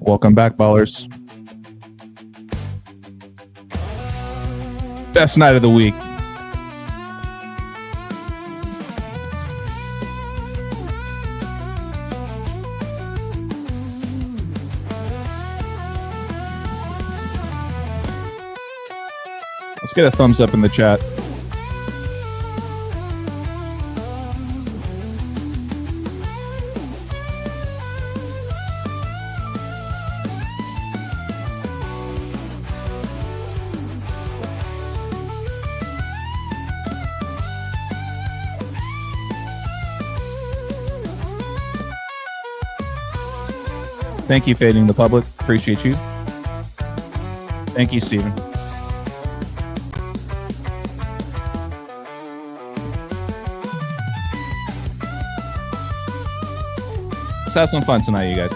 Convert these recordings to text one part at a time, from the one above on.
Welcome back, ballers. Best night of the week. Let's get a thumbs up in the chat. Thank you, Fading the Public. Appreciate you. Thank you, Steven. Let's have some fun tonight, you guys.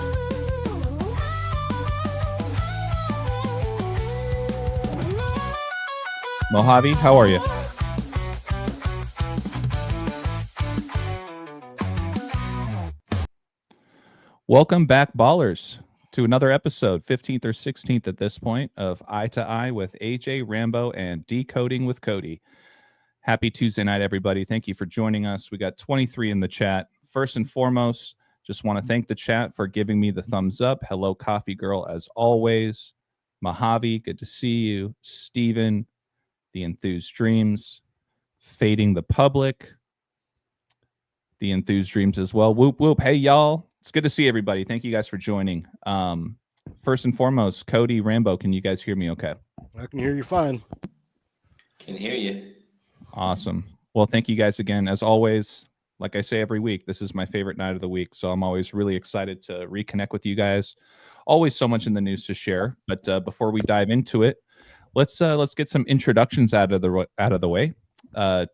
Mojave, how are you? Welcome back, ballers, to another episode, 15th or 16th at this point, of Eye to Eye with AJ, Rambo, and Decoding with Cody. Happy Tuesday night, everybody. Thank you for joining us. We got 23 in the chat. First and foremost, just want to thank the chat for giving me the thumbs up. Hello, Coffee Girl, as always. Mojave, good to see you. Steven, The Enthused Dreams. Fading the Public. The Enthused Dreams as well. Whoop, whoop. Hey, y'all. It's good to see everybody. Thank you guys for joining. First and foremost, Cody, Rambo, can you guys hear me okay? I can hear you fine. Can hear you. Awesome. Well, thank you guys again. As always, like I say every week, this is my favorite night of the week, so I'm always really excited to reconnect with you guys. Always so much in the news to share, but before we dive into it, let's get some introductions out of the way.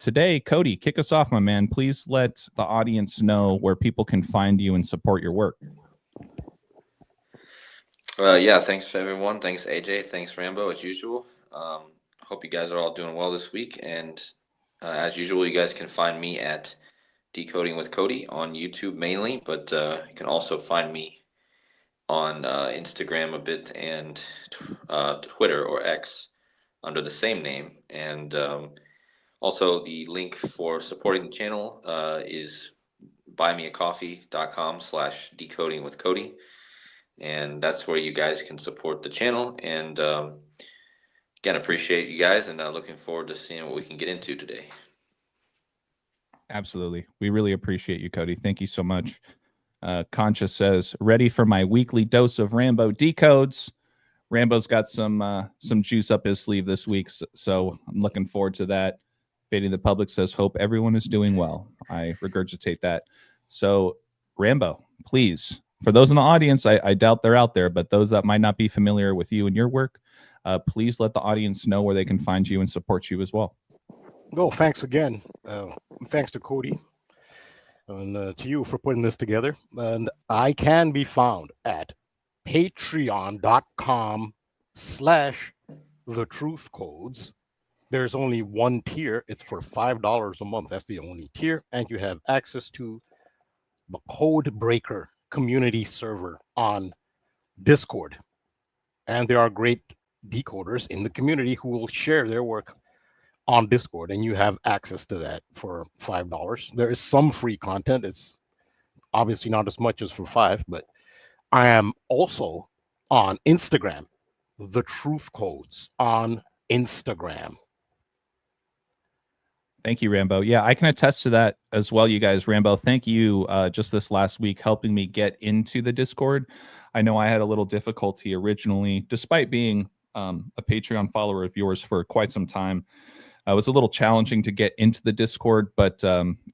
Today, Cody, kick us off, my man. Please let the audience know where people can find you and support your work. Yeah, thanks everyone. Thanks AJ. Thanks Rambo, as usual. Hope you guys are all doing well this week. And as usual, you guys can find me at Decoding with Cody on YouTube mainly, but you can also find me on Instagram a bit and Twitter or X under the same name. And also, the link for supporting the channel is buymeacoffee.com/decodingwithcody. And that's where you guys can support the channel. And again, appreciate you guys and looking forward to seeing what we can get into today. Absolutely. We really appreciate you, Cody. Thank you so much. Concha says, ready for my weekly dose of Rambo decodes. Rambo's got some juice up his sleeve this week, so I'm looking forward to that. Fading the Public says, hope everyone is doing well. I regurgitate that. So, Rambo, please, for those in the audience, I doubt they're out there, but those that might not be familiar with you and your work, please let the audience know where they can find you and support you as well. Well, thanks again. Thanks to Cody and to you for putting this together. And I can be found at patreon.com/thetruthcodes. There's only one tier. It's for $5 a month. That's the only tier. And you have access to the Code Breaker community server on Discord. And there are great decoders in the community who will share their work on Discord. And you have access to that for $5. There is some free content. It's obviously not as much as for $5, but I am also on Instagram, The Truth Codes on Instagram. Thank you, Rambo. Yeah, I can attest to that as well, you guys. Rambo, thank you just this last week helping me get into the Discord. I know I had a little difficulty originally, despite being a Patreon follower of yours for quite some time. It was a little challenging to get into the Discord, but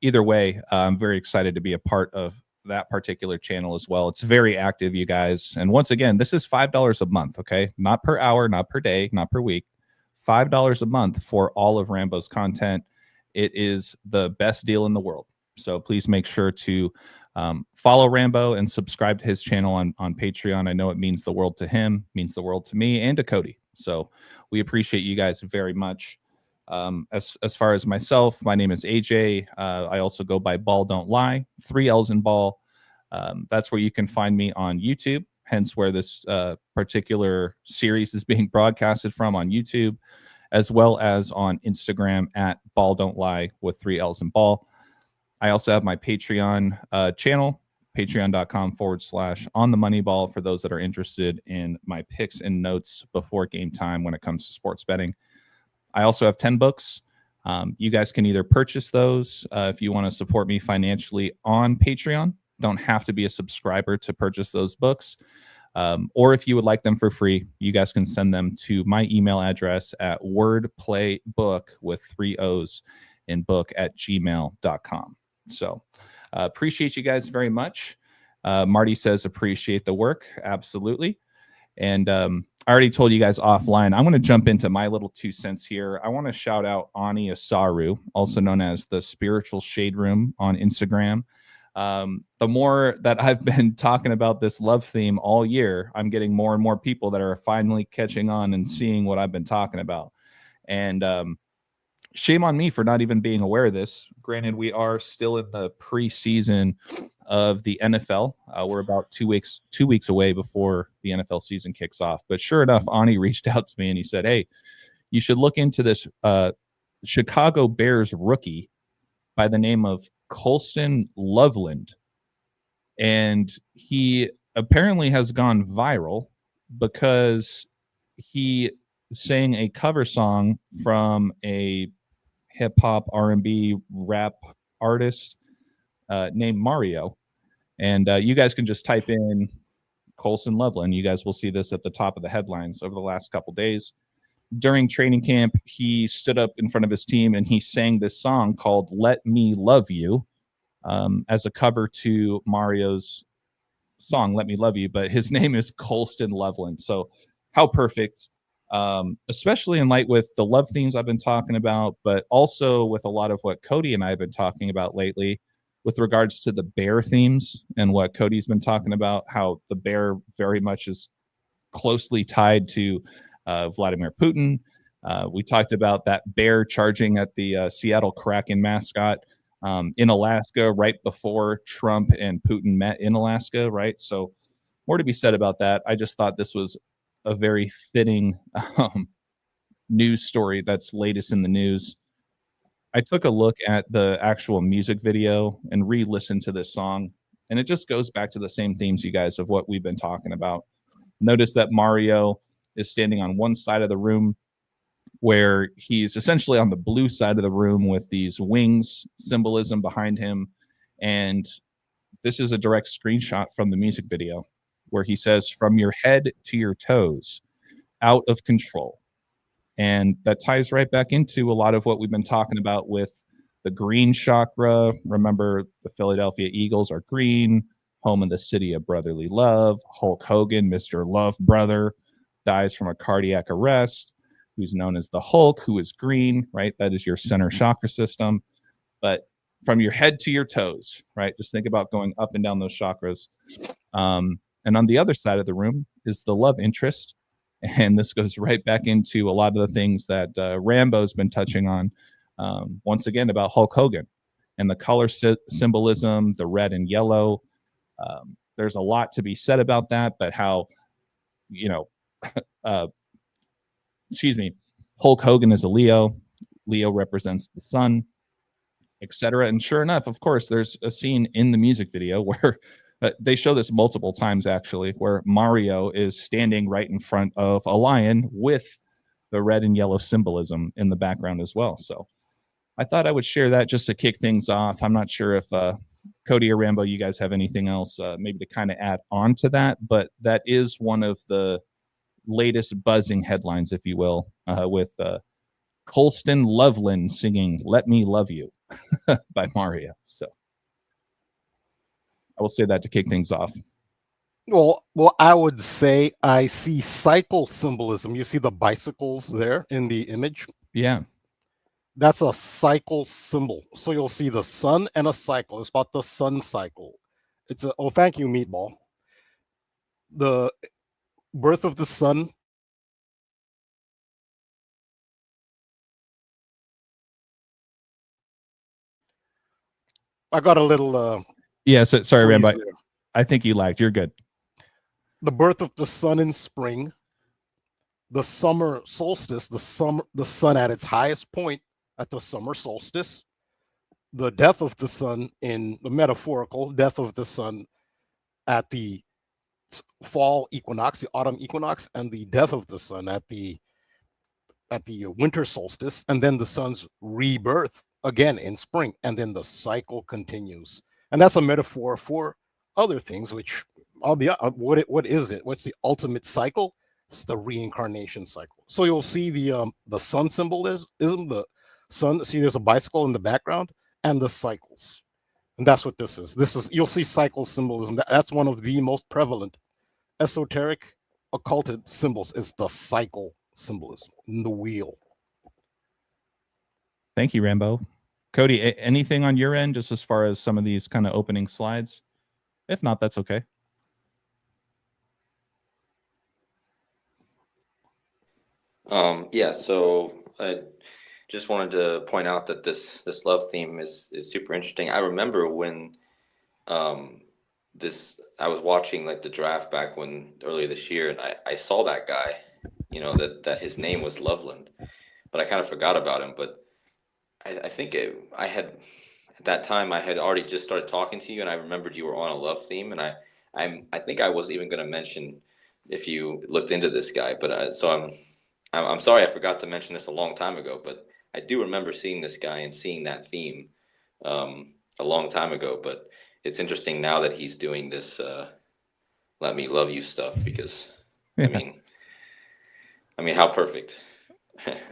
either way, I'm very excited to be a part of that particular channel as well. It's very active, you guys. And once again, this is $5 a month, okay? Not per hour, not per day, not per week. $5 a month for all of Rambo's content. It is the best deal in the world. So please make sure to follow Rambo and subscribe to his channel on Patreon. I know it means the world to him, means the world to me and to Cody. So we appreciate you guys very much. As far as myself, my name is AJ. I also go by Balll Don't Lie, 3 L's in Ball. That's where you can find me on YouTube hence where this particular series is being broadcasted from on YouTube, as well as on Instagram at Balll Don't Lie with 3 L's in ball. I also have my Patreon channel, patreon.com/onthemoneyball for those that are interested in my picks and notes before game time when it comes to sports betting. I also have 10 books. You guys can either purchase those if you want to support me financially on Patreon. Don't have to be a subscriber to purchase those books. Or if you would like them for free, you guys can send them to my email address at wordplaybook with 3 O's in book at gmail.com. So appreciate you guys very much. Marty says appreciate the work. Absolutely. And I already told you guys offline, I'm going to jump into my little 2 cents here. I want to shout out Ani Asaru, also known as the Spiritual Shade Room on Instagram. The more that I've been talking about this love theme all year, I'm getting more and more people that are finally catching on and seeing what I've been talking about. And shame on me for not even being aware of this. Granted, we are still in the preseason of the NFL. We're about 2 weeks away before the NFL season kicks off. But sure enough, Ani reached out to me and he said, hey, you should look into this Chicago Bears rookie by the name of Colston Loveland. And he apparently has gone viral because he sang a cover song from a hip-hop R&B rap artist named Mario. And you guys can just type in Colston Loveland. You guys will see this at the top of the headlines over the last couple days. During training camp, he stood up in front of his team and he sang this song called Let Me Love You as a cover to Mario's song, Let Me Love You. But his name is Colston Loveland. So how perfect, especially in light with the love themes I've been talking about, but also with a lot of what Cody and I have been talking about lately with regards to the bear themes and what Cody's been talking about, how the bear very much is closely tied to Vladimir Putin. We talked about that bear charging at the Seattle Kraken mascot in Alaska right before Trump and Putin met in Alaska, right? So more to be said about that. I just thought this was a very fitting news story that's latest in the news. I took a look at the actual music video and re-listened to this song, and it just goes back to the same themes, you guys, of what we've been talking about. Notice that Mario is standing on one side of the room where he's essentially on the blue side of the room with these wings symbolism behind him. And this is a direct screenshot from the music video where he says, from your head to your toes, out of control. And that ties right back into a lot of what we've been talking about with the green chakra. Remember, the Philadelphia Eagles are green, home of the city of brotherly love. Hulk Hogan, Mr. Love Brother, dies from a cardiac arrest, who's known as the Hulk, who is green, right? That is your center chakra system. But from your head to your toes, right? Just think about going up and down those chakras. And on the other side of the room is the love interest. And this goes right back into a lot of the things that Rambo's been touching on, once again, about Hulk Hogan and the color symbolism, the red and yellow. There's a lot to be said about that, but how, you know, excuse me, Hulk Hogan is a Leo. Leo represents the sun, etc. And sure enough, of course, there's a scene in the music video where they show this multiple times, actually, where Mario is standing right in front of a lion with the red and yellow symbolism in the background as well. So I thought I would share that just to kick things off. I'm not sure if Cody or Rambo, you guys have anything else maybe to kind of add on to that, but that is one of the latest buzzing headlines, if you will, with Colston Loveland singing Let Me Love You by Mario. So I will say that to kick things off. Well, I would say I see cycle symbolism. You see the bicycles there in the image? Yeah. That's a cycle symbol. So you'll see the sun and a cycle. It's about the sun cycle. It's a, oh, thank you, Meatball. The birth of the sun. I got a little yeah, so sorry, Rambo. freeze there. I think you lagged. You're good. the birth of the sun in spring, the summer solstice, the sun at its highest point at the summer solstice, the death of the sun in the metaphorical death of the sun at the fall equinox, the autumn equinox, and the death of the sun at the winter solstice, and then the sun's rebirth again in spring, and then the cycle continues. And that's a metaphor for other things, which I'll be what is it? What's the ultimate cycle? It's the reincarnation cycle. So you'll see the sun symbolism, the sun. See, there's a bicycle in the background, and the cycles, and that's what this is. You'll see cycle symbolism. That's one of the most prevalent esoteric occulted symbols, is the cycle symbolism, the wheel. Thank you, Rambo. Cody, anything on your end, just as far as some of these kind of opening slides? If not, that's okay. Yeah, so I just wanted to point out that this love theme is super interesting. I remember when I was watching like the draft back earlier this year, and I saw that guy, you know, that his name was Loveland, but I kind of forgot about him. But I think I had at that time I had already just started talking to you, and I remembered you were on a love theme, and I think I was even going to mention if you looked into this guy, but so I'm sorry I forgot to mention this a long time ago, but I do remember seeing this guy and seeing that theme a long time ago. But it's interesting now that he's doing this "Let Me Love You" stuff, because Yeah. I mean, how perfect.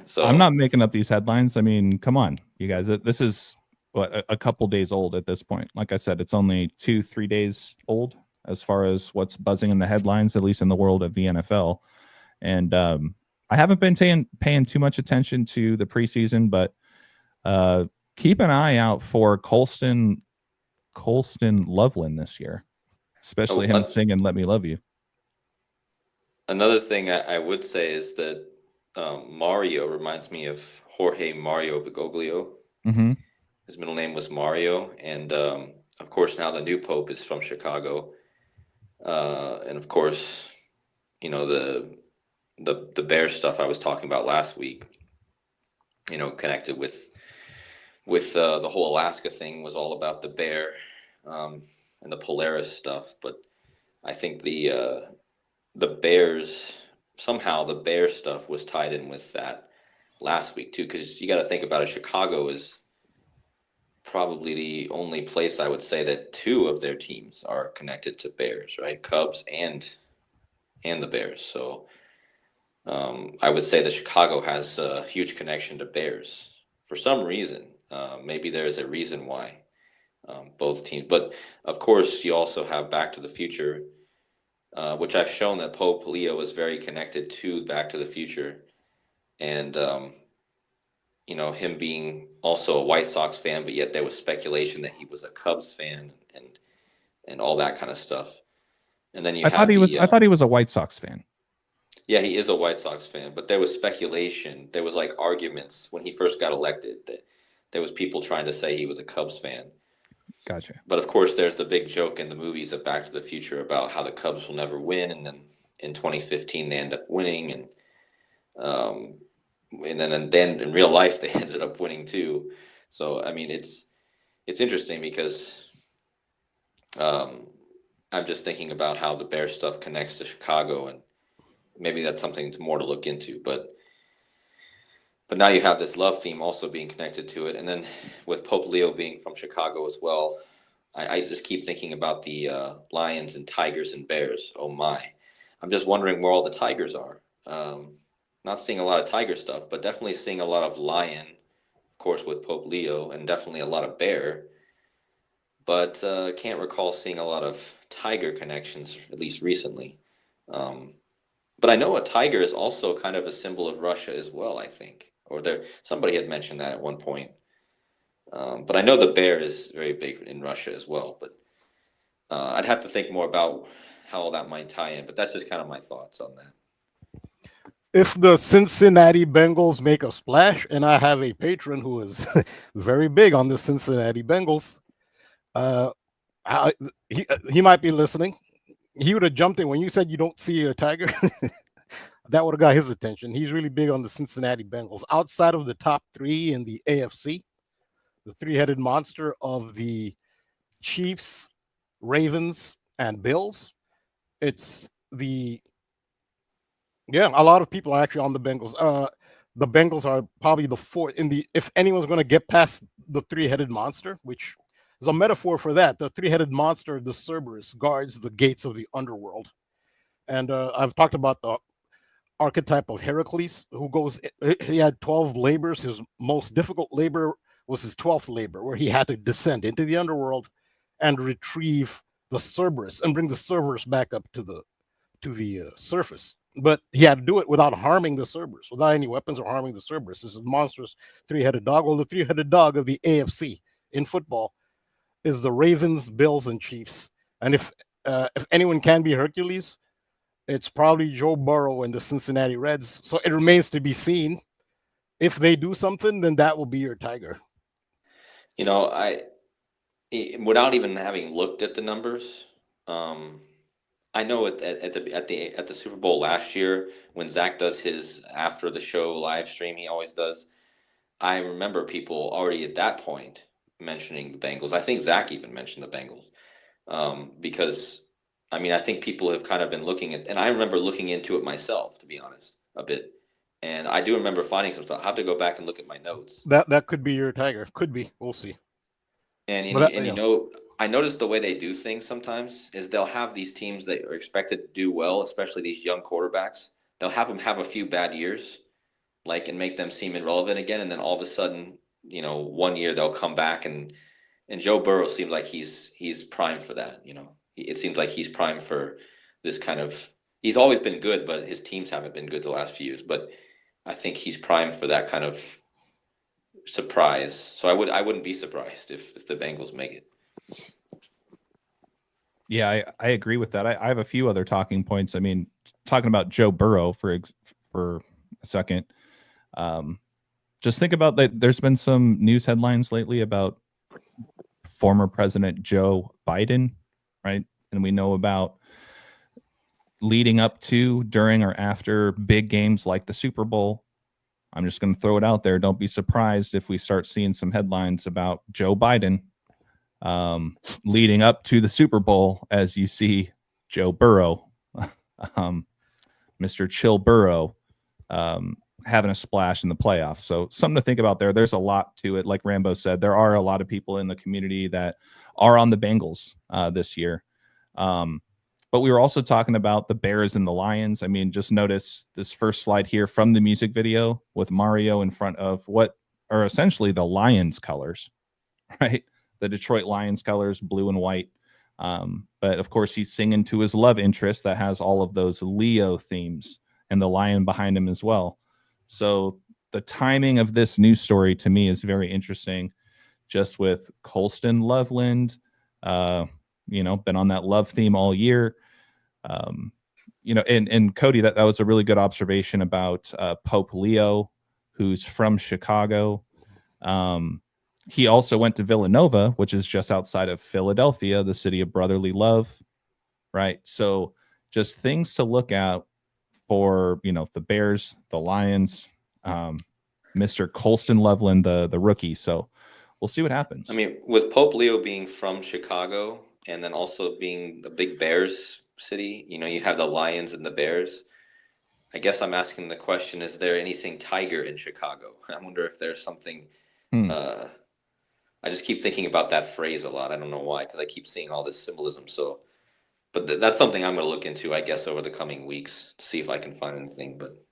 So I'm not making up these headlines. I mean, come on, you guys. This is what, a couple days old at this point. Like I said, it's only 2-3 days old as far as what's buzzing in the headlines, at least in the world of the NFL. And I haven't been paying too much attention to the preseason, but keep an eye out for Colston Loveland this year, especially him singing "Let Me Love You." Another thing I would say is that Mario reminds me of Jorge Mario Bergoglio. Mm-hmm. His middle name was Mario, and of course now the new pope is from Chicago, and of course, you know, the bear stuff I was talking about last week, you know, connected with the whole Alaska thing was all about the bear and the Polaris stuff. But I think the bears, somehow the bear stuff was tied in with that last week too, because you got to think about it. Chicago is probably the only place I would say that two of their teams are connected to bears, right? Cubs and the Bears. So I would say that Chicago has a huge connection to bears for some reason. Maybe there's a reason why both teams. But of course, you also have Back to the Future, which I've shown that Pope Leo is very connected to Back to the Future. And, you know, him being also a White Sox fan, but yet there was speculation that he was a Cubs fan and all that kind of stuff. And then I thought he was a White Sox fan. Yeah, he is a White Sox fan, but there was speculation. There was like arguments when he first got elected that there was people trying to say he was a Cubs fan. Gotcha. But of course, there's the big joke in the movies of Back to the Future about how the Cubs will never win, and then in 2015 they end up winning, and then in real life they ended up winning too. So I mean, it's interesting because I'm just thinking about how the Bear stuff connects to Chicago, and maybe that's something more to look into. But now you have this love theme also being connected to it, and then with Pope Leo being from Chicago as well, I just keep thinking about the lions and tigers and bears. Oh my! I'm just wondering where all the tigers are. Not seeing a lot of tiger stuff, but definitely seeing a lot of lion, of course, with Pope Leo, and definitely a lot of bear. But can't recall seeing a lot of tiger connections, at least recently. But I know a tiger is also kind of a symbol of Russia as well, I think. Or somebody had mentioned that at one point. But I know the bear is very big in Russia as well. But I'd have to think more about how all that might tie in. But that's just kind of my thoughts on that. If the Cincinnati Bengals make a splash, and I have a patron who is very big on the Cincinnati Bengals, he might be listening. he would have jumped in when you said you don't see a tiger. That would have got his attention. He's really big on the Cincinnati Bengals. Outside of the top three in the AFC, the three-headed monster of the Chiefs, Ravens, and Bills, it's the a lot of people are actually on the Bengals. The Bengals are probably the fourth in the, if anyone's going to get past the three-headed monster, which is a metaphor for that. The three-headed monster, the Cerberus, guards the gates of the underworld. And I've talked about the archetype of Heracles, who goes, he had 12 labors. His most difficult labor was his 12th labor, where he had to descend into the underworld and retrieve the Cerberus and bring the Cerberus back up to the surface. But he had to do it without harming the Cerberus, without any weapons or harming the Cerberus. This is a monstrous three-headed dog. Well, the three-headed dog of the AFC in football is the Ravens, Bills, and Chiefs. And if anyone can be Hercules, it's probably Joe Burrow and the Cincinnati Reds. So it remains to be seen. If they do something, then that will be your tiger. You know, without even having looked at the numbers, I know at the Super Bowl last year when Zach does his after the show live stream, he always does. I remember people already at that point mentioning the Bengals. I think Zach even mentioned the Bengals because I mean I think people have kind of been looking at, and I remember looking into it myself, to be honest, a bit. And I do remember finding some stuff. I have to go back and look at my notes. That could be your tiger. Could be. We'll see. And you know, I noticed the way they do things sometimes is they'll have these teams that are expected to do well, especially these young quarterbacks. They'll have them have a few bad years, like, and make them seem irrelevant again. And then all of a sudden, you know, one year they'll come back and Joe Burrow seems like he's primed for that. You know, it seems like he's primed for this kind of. He's always been good, but his teams haven't been good the last few years. But I think he's primed for that kind of surprise. So I wouldn't be surprised if the Bengals make it. Yeah, I agree with that. I have a few other talking points. I mean, talking about Joe Burrow for a second, just think about that. There's been some news headlines lately about former President Joe Biden, right? And we know about leading up to, during, or after big games like the Super Bowl. I'm just going to throw it out there. Don't be surprised if we start seeing some headlines about Joe Biden leading up to the Super Bowl, as you see Joe Burrow, Mr. Chill Burrow, having a splash in the playoffs. So something to think about there. There's a lot to it. Like Rambo said, there are a lot of people in the community that are on the Bengals this year. But we were also talking about the Bears and the Lions. I mean, just notice this first slide here from the music video with Mario in front of what are essentially the Lions colors, right? The Detroit Lions colors, blue and white. But of course, he's singing to his love interest that has all of those Leo themes and the lion behind him as well. So the timing of this news story to me is very interesting, just with Colston Loveland, been on that love theme all year. And Cody, that was a really good observation about Pope Leo, who's from Chicago. He also went to Villanova, which is just outside of Philadelphia, the city of brotherly love, right? So just things to look out for, the Bears, the Lions, Mr. Colston Loveland, the rookie. So we'll see what happens. I mean, with Pope Leo being from Chicago and then also being the big Bears city, you have the Lions and the Bears. I guess I'm asking the question, is there anything tiger in Chicago? I wonder if there's something. I just keep thinking about that phrase a lot. I don't know why, because I keep seeing all this symbolism. So, but that's something I'm going to look into, I guess, over the coming weeks to see if I can find anything. But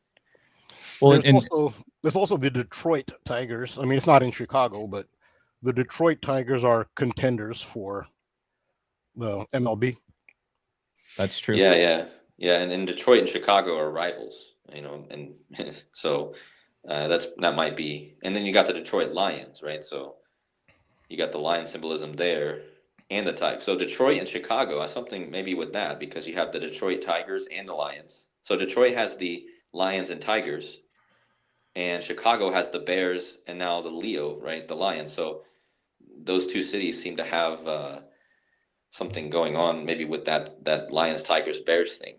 there's also the Detroit Tigers. I mean, it's not in Chicago, but the Detroit Tigers are contenders for the MLB. That's true. Yeah. And in Detroit and Chicago are rivals, and so that might be. And then you got the Detroit Lions, right? So you got the lion symbolism there and the Tigers. So Detroit and Chicago has something maybe with that, because you have the Detroit Tigers and the Lions. So Detroit has the Lions and Tigers, and Chicago has the Bears and now the Leo, right? The Lions. So those two cities seem to have something going on maybe with that Lions, Tigers, Bears thing.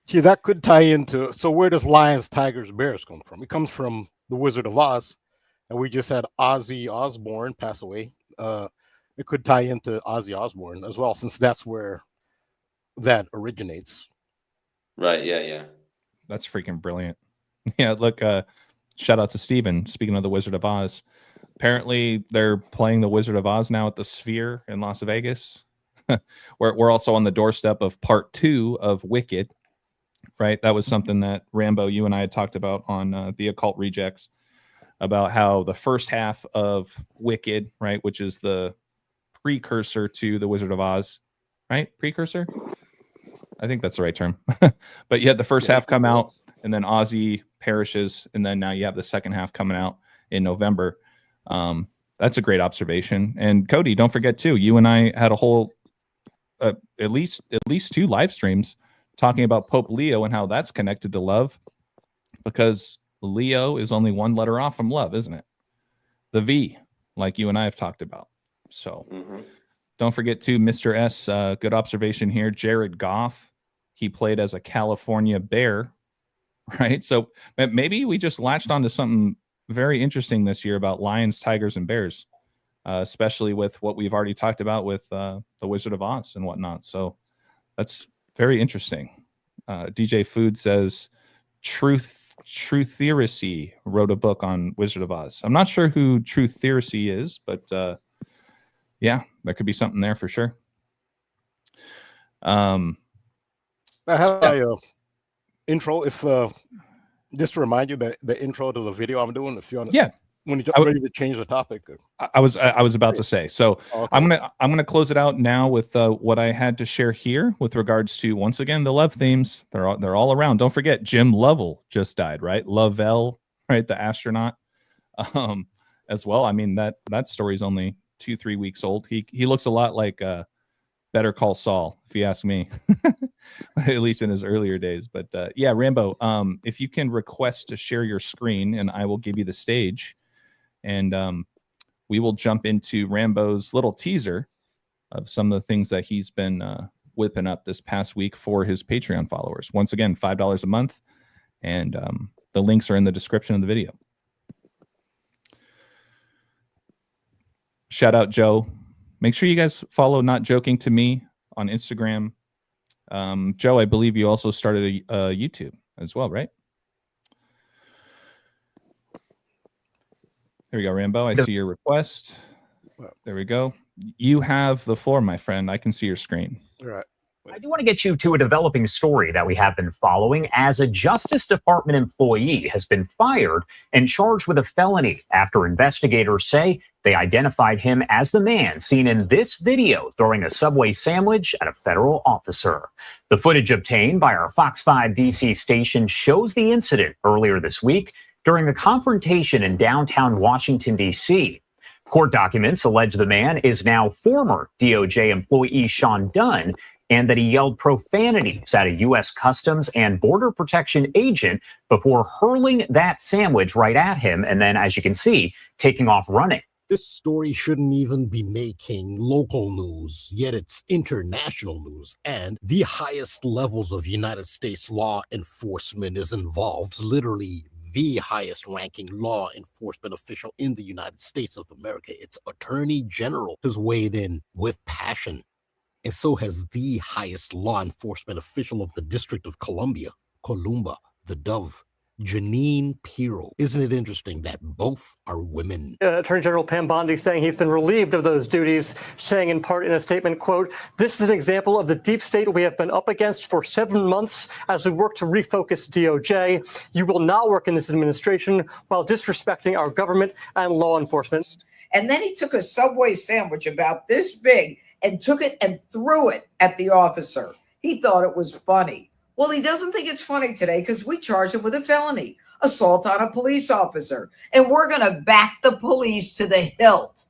Yeah, that could tie into. So where does Lions, Tigers, Bears come from? It comes from the Wizard of Oz, and we just had Ozzy Osbourne pass away. It could tie into Ozzy Osbourne as well, since that's where that originates. Right. Yeah. That's freaking brilliant. Yeah. Look, shout out to Steven. Speaking of the Wizard of Oz, apparently they're playing the Wizard of Oz now at the Sphere in Las Vegas. We're also on the doorstep of part 2 of Wicked. Right. That was something that Rambo, you and I had talked about on the Occult Rejects, about how the first half of Wicked, right, which is the precursor to the Wizard of Oz, right? Precursor? I think that's the right term. But you had the first half come out, and then Ozzy perishes, and then now you have the second half coming out in November. That's a great observation. And Cody, don't forget too, you and I had a whole at least 2 live streams talking about Pope Leo and how that's connected to love, because Leo is only one letter off from love, isn't it? The V, like you and I have talked about. So don't forget to Mr. S. Good observation here. Jared Goff, he played as a California Bear, right? So maybe we just latched onto something very interesting this year about Lions, Tigers, and Bears, especially with what we've already talked about with the Wizard of Oz and whatnot. So that's very interesting. DJ Food says Trutheracy wrote a book on Wizard of Oz. I'm not sure who Trutheracy is, but yeah, there could be something there for sure. I have a intro. If just to remind you that the intro to the video I'm doing, if you want, when you're ready to change the topic. I was about to say. So okay. I'm gonna close it out now with what I had to share here with regards to, once again, the love themes. They're all around. Don't forget, Jim Lovell just died, right? Lovell, right? The astronaut, as well. I mean, that story's only 2-3 weeks old. He looks a lot like Better Call Saul, if you ask me, at least in his earlier days. But yeah, Rambo, if you can request to share your screen, and I will give you the stage. And we will jump into Rambo's little teaser of some of the things that he's been whipping up this past week for his Patreon followers. Once again, $5 a month. And the links are in the description of the video. Shout out, Joe. Make sure you guys follow Not Joking to Me on Instagram. Joe, I believe you also started a YouTube as well, right? There we go, Rambo. I see your request. There we go. You have the floor, my friend. I can see your screen. All right. I do want to get you to a developing story that we have been following, as a Justice Department employee has been fired and charged with a felony after investigators say they identified him as the man seen in this video throwing a Subway sandwich at a federal officer. The footage obtained by our Fox 5 DC station shows the incident earlier this week during a confrontation in downtown Washington, D.C. Court documents allege the man is now former DOJ employee Sean Dunn, and that he yelled profanities at a U.S. Customs and Border Protection agent before hurling that sandwich right at him, and then, as you can see, taking off running. This story shouldn't even be making local news, yet it's international news, and the highest levels of United States law enforcement is involved. Literally, the highest ranking law enforcement official in the United States of America, its Attorney General, has weighed in with passion. And so has the highest law enforcement official of the District of Columbia, Columba, the Dove, Janine Pirro. Isn't it interesting that both are women? Attorney General Pam Bondi saying he's been relieved of those duties, saying in part in a statement, quote, "This is an example of the deep state we have been up against for 7 months as we work to refocus DOJ. You will not work in this administration while disrespecting our government and law enforcement." And then he took a Subway sandwich about this big and took it and threw it at the officer. He thought it was funny. Well, he doesn't think it's funny today because we charged him with a felony, assault on a police officer, and we're going to back the police to the hilt.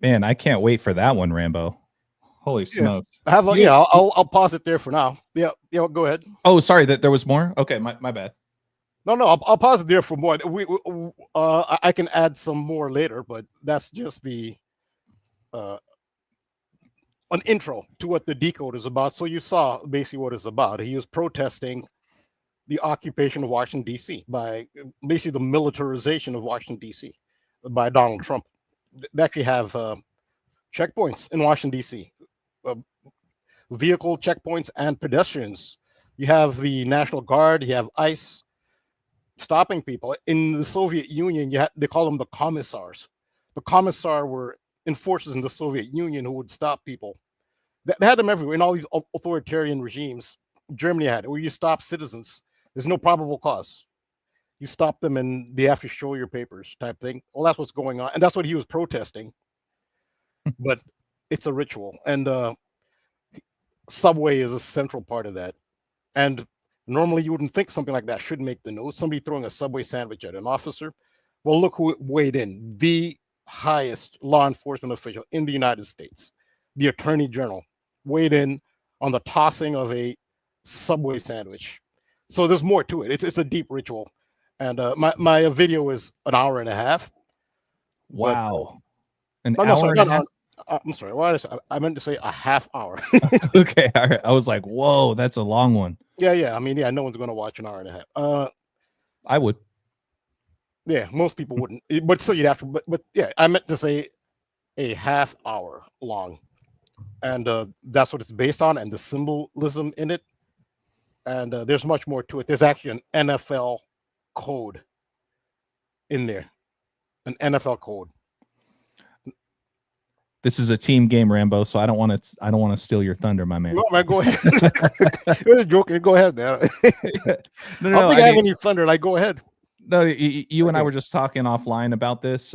Man, I can't wait for that one, Rambo. Holy smokes. I'll pause it there for now. Yeah, go ahead. Oh, sorry, that there was more. Okay, my bad. No, I'll pause it there for more. I can add some more later, but that's just the an intro to what the decode is about. So you saw basically what it's about. He was protesting the occupation of Washington, D.C. by basically the militarization of Washington, D.C. by Donald Trump. They actually have checkpoints in Washington, D.C., vehicle checkpoints and pedestrians. You have the National Guard, you have ICE stopping people. In the Soviet Union, they call them the commissars. The commissar were enforcers in the Soviet Union who would stop people. They had them everywhere in all these authoritarian regimes. Germany had it, where you stop citizens. There's no probable cause. You stop them and they have to show your papers type thing. Well, that's what's going on. And that's what he was protesting. But it's a ritual. And Subway is a central part of that. And normally you wouldn't think something like that should make the news. Somebody throwing a Subway sandwich at an officer. Well, look who weighed in. The highest law enforcement official in the United States, the Attorney General, weighed in on the tossing of a Subway sandwich. So there's more to it. It's a deep ritual. And my video is an hour and a half. Wow. I'm sorry. I meant to say a half hour. Okay. All right. I was like, whoa, that's a long one. Yeah. I mean, no one's going to watch an hour and a half. I would. Yeah, most people wouldn't. But still, you'd have to. But yeah, I meant to say a half hour long. And that's what it's based on, and the symbolism in it. And there's much more to it. There's actually an NFL code in there, an NFL code. This is a team game, Rambo. So I don't want to steal your thunder, my man. No, man, go ahead. You're joking. Go ahead, man. No, I have any thunder. Like, go ahead. No, you and I were just talking offline about this.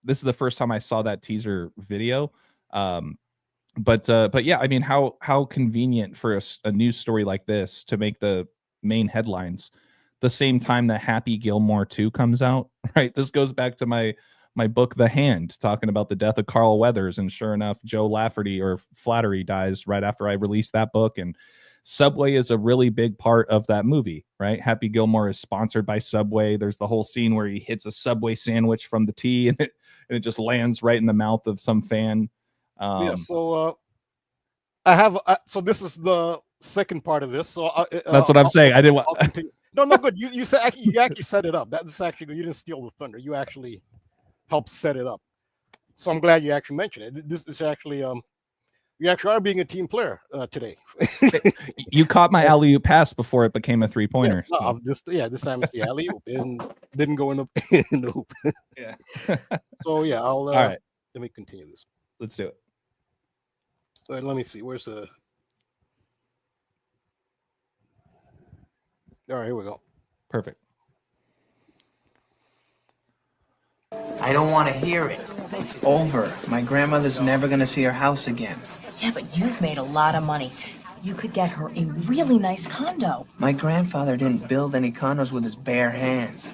This is the first time I saw that teaser video. But yeah, I mean, how convenient for a news story like this to make the main headlines the same time that Happy Gilmore 2 comes out, right? This goes back to my book, The Hand, talking about the death of Carl Weathers. And sure enough, Joe Flattery dies right after I released that book. And Subway is a really big part of that movie, right? Happy Gilmore is sponsored by Subway. There's the whole scene where he hits a Subway sandwich from the T and it just lands right in the mouth of some fan. So I have. So this is the second part of this. So that's what I'm saying. I didn't want. No, good. You actually set it up. That's actually good. You didn't steal the thunder. You actually helped set it up. So I'm glad you actually mentioned it. This is actually you actually are being a team player today. You caught my alley-oop pass before it became a 3-pointer. Yes, this time it's the alley-oop and didn't go in the hoop. Yeah. So yeah, all right. Let me continue this. Let's do it. Let me see. Where's the? All right, here we go. Perfect. I don't want to hear it. It's over. My grandmother's never going to see her house again. Yeah, but you've made a lot of money. You could get her a really nice condo. My grandfather didn't build any condos with his bare hands.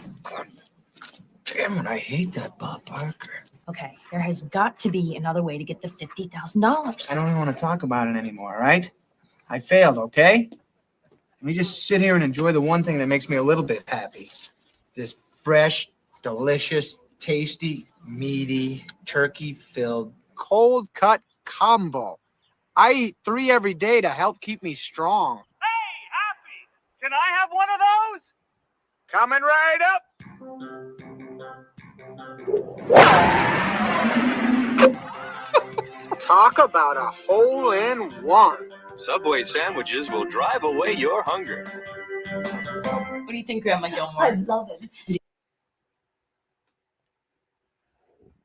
Damn it, I hate that Bob Barker. Okay, there has got to be another way to get the $50,000. I don't even want to talk about it anymore, all right? I failed, okay? Let me just sit here and enjoy the one thing that makes me a little bit happy. This fresh, delicious, tasty, meaty, turkey-filled, cold-cut combo. I eat 3 every day to help keep me strong. Hey, Happy! Can I have one of those? Coming right up. Talk about a hole-in-one. Subway sandwiches will drive away your hunger. What do you think, Grandma Gilmore? I love it.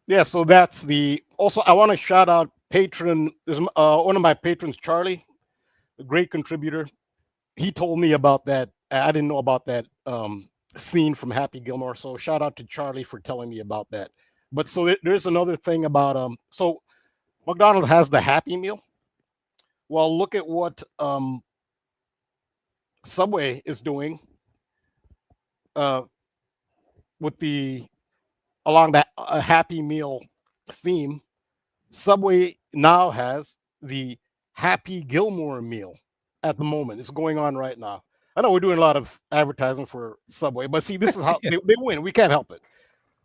Yeah, so that's the. Also, I want to shout out patron. There's one of my patrons, Charlie, a great contributor. He told me about that. I didn't know about that scene from Happy Gilmore. So shout out to Charlie for telling me about that. But so there's another thing about so McDonald's has the Happy Meal. Well, look at what Subway is doing with the along that Happy Meal theme. Subway now has the Happy Gilmore meal at the moment. It's going on right now. I know we're doing a lot of advertising for Subway, but see, this is how they win. We can't help it.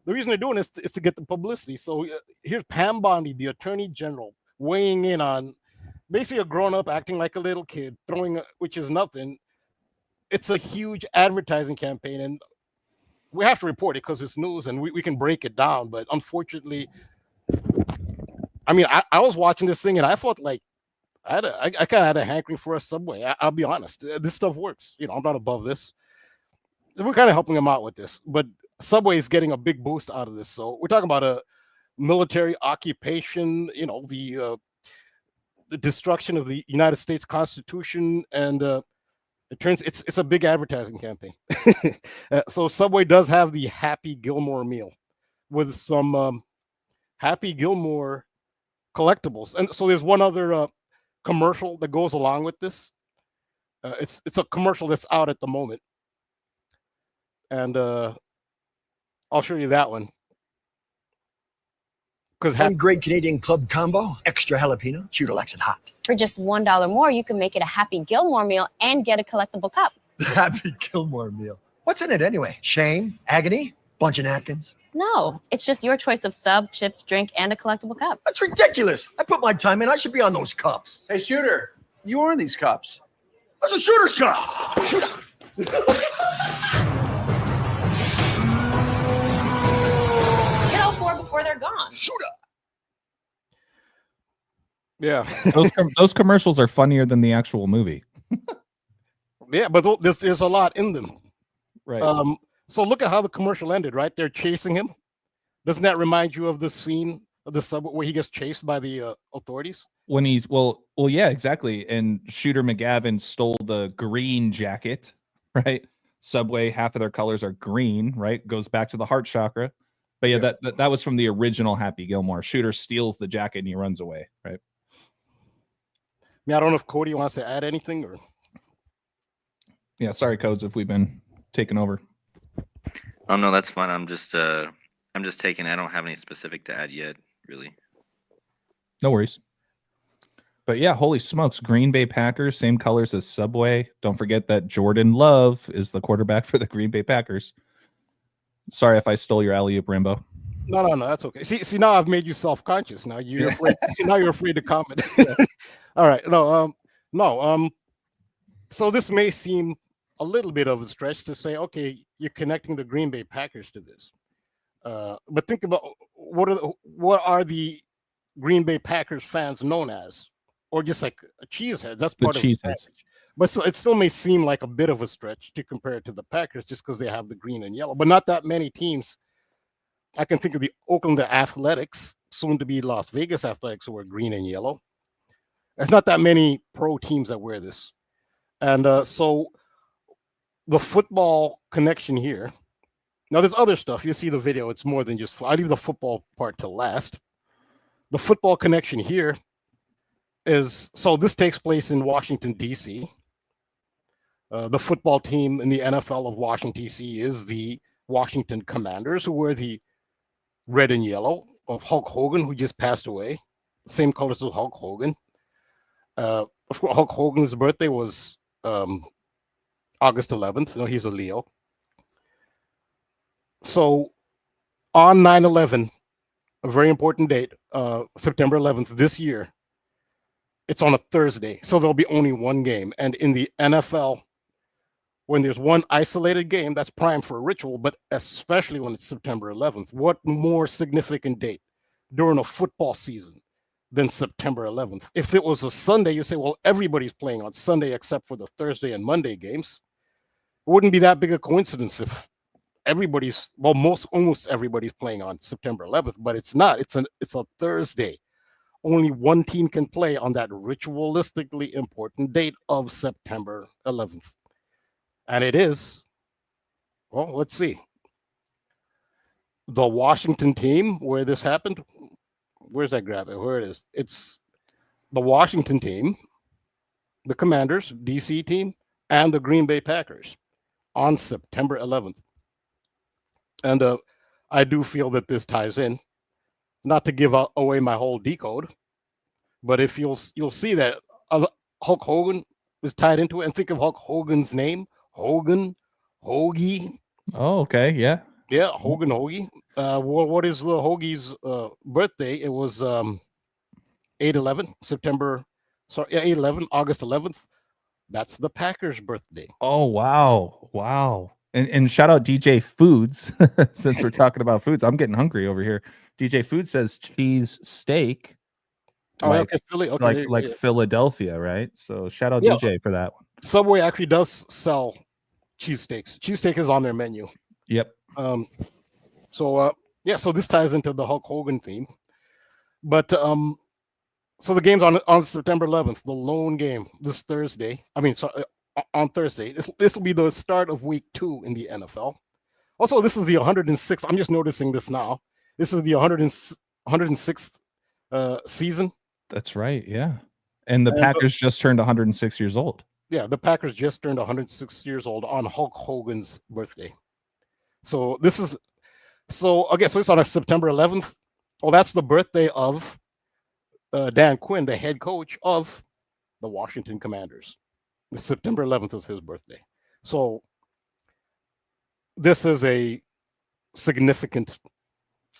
The reason they're doing this is to get the publicity. So here's Pam Bondi, the Attorney General, weighing in on basically a grown-up acting like a little kid, which is nothing. It's a huge advertising campaign, and we have to report it because it's news, and we can break it down. But unfortunately, I mean, I was watching this thing, and I felt like I kind of had a hankering for a Subway. I'll be honest. This stuff works. I'm not above this. We're kind of helping them out with this, but Subway is getting a big boost out of this. So we're talking about a military occupation, the destruction of the United States Constitution, and it's a big advertising campaign. So Subway does have the Happy Gilmore meal with some Happy Gilmore collectibles, and so there's one other commercial that goes along with this. It's a commercial that's out at the moment, and I'll show you that one. One great Canadian Club combo, extra jalapeno, shooter likes it hot. For just $1 more, you can make it a Happy Gilmore meal and get a collectible cup. The Happy Gilmore meal. What's in it anyway? Shame, agony, bunch of napkins. No, it's just your choice of sub, chips, drink, and a collectible cup. That's ridiculous. I put my time in. I should be on those cups. Hey, Shooter, you are in these cups. Those are Shooter's cups. Shooter. Get all four before they're gone. Shooter. Yeah. those commercials are funnier than the actual movie. Yeah, but there's a lot in them. Right. So look at how the commercial ended, right? They're chasing him. Doesn't that remind you of the scene of the Subway where he gets chased by the authorities? When he's yeah, exactly. And Shooter McGavin stole the green jacket, right? Subway, half of their colors are green, right? Goes back to the heart chakra. But yeah, that was from the original Happy Gilmore. Shooter steals the jacket and he runs away, right? I mean, I don't know if KODI wants to add anything or. Yeah, sorry, Codes, if we've been taken over. Oh no, that's fine. I'm just taking. I don't have any specific to add yet, really. No worries. But yeah, holy smokes, Green Bay Packers, same colors as Subway. Don't forget that Jordan Love is the quarterback for the Green Bay Packers. Sorry if I stole your alley-oop, Rambo. No, that's okay. See, now I've made you self-conscious. Now you're afraid. Now you're afraid to comment. All right, no. So this may seem a little bit of a stretch to say, okay, you're connecting the Green Bay Packers to this, but think about what are the Green Bay Packers fans known as, or just like cheeseheads. That's part of the package. But so it still may seem like a bit of a stretch to compare it to the Packers just because they have the green and yellow, but not that many teams. I can think of the Oakland Athletics, soon to be Las Vegas Athletics, who are green and yellow. There's not that many pro teams that wear this. And so the football connection here. Now, there's other stuff. You see the video. It's more than just. I leave the football part to last. The football connection here is, so this takes place in Washington, D.C. The football team in the NFL of Washington, D.C. is the Washington Commanders, who wear the red and yellow of Hulk Hogan, who just passed away. Same colors as Hulk Hogan. Of course, Hulk Hogan's birthday was August 11th. No, he's a Leo. So on 9/11, a very important date, September 11th this year, it's on a Thursday. So there'll be only one game. And in the NFL, when there's one isolated game, that's prime for a ritual, but especially when it's September 11th. What more significant date during a football season than September 11th? If it was a Sunday, you say, well, everybody's playing on Sunday except for the Thursday and Monday games. It wouldn't be that big a coincidence if almost everybody's playing on September 11th, but it's not. It's a Thursday. Only one team can play on that ritualistically important date of September 11th. And it is, well, let's see. The Washington team where this happened, where's that grab it? Where it is? It's the Washington team, the Commanders, DC team, and the Green Bay Packers on September 11th. And I do feel that this ties in. not to give away my whole decode, but if you'll see that Hulk Hogan is tied into it, and think of Hulk Hogan's name, Hogan, Hoagie. Oh, okay, yeah. Yeah, Hogan Hoagie. What is the Hoagie's birthday? It was 8/11, September. Sorry, yeah, 8/11, August 11th. That's the Packers' birthday. Oh, wow. And shout out DJ Foods since we're talking about foods. I'm getting hungry over here. DJ Food says cheese steak. Oh, like, okay, Philly. Okay, like yeah. Philadelphia, right? So shout out Yeah. DJ for that one. Subway actually does sell cheesesteaks. Cheesesteak is on their menu. Yep. So this ties into the Hulk Hogan theme. But so the game's on September 11th, the lone game this Thursday. I mean, sorry, on Thursday. This will be the start of week 2 in the NFL. Also, this is the 106th. I'm just noticing this now. This is the 106th season. That's right. Yeah. And the Packers just turned 106 years old. Yeah, the Packers just turned 106 years old on Hulk Hogan's birthday. So this is so it's on September 11th. Oh, that's the birthday of Dan Quinn, the head coach of the Washington Commanders. September 11th is his birthday. So this is a significant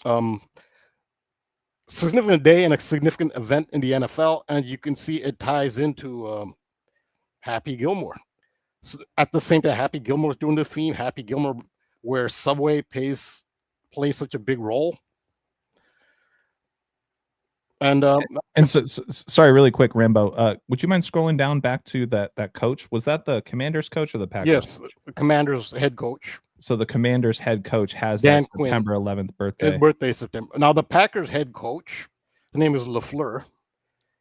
day and a significant event in the NFL, and you can see it ties into Happy Gilmore. So at the same time, Happy Gilmore is doing the theme. Happy Gilmore, where Subway plays such a big role. And so sorry, really quick, Rambo. Would you mind scrolling down back to that coach? Was that the Commanders coach or the Packers? Yes, coach? the Commanders head coach. So the Commanders head coach has Dan that September 11th birthday. His birthday September. Now the Packers head coach, his name is LaFleur.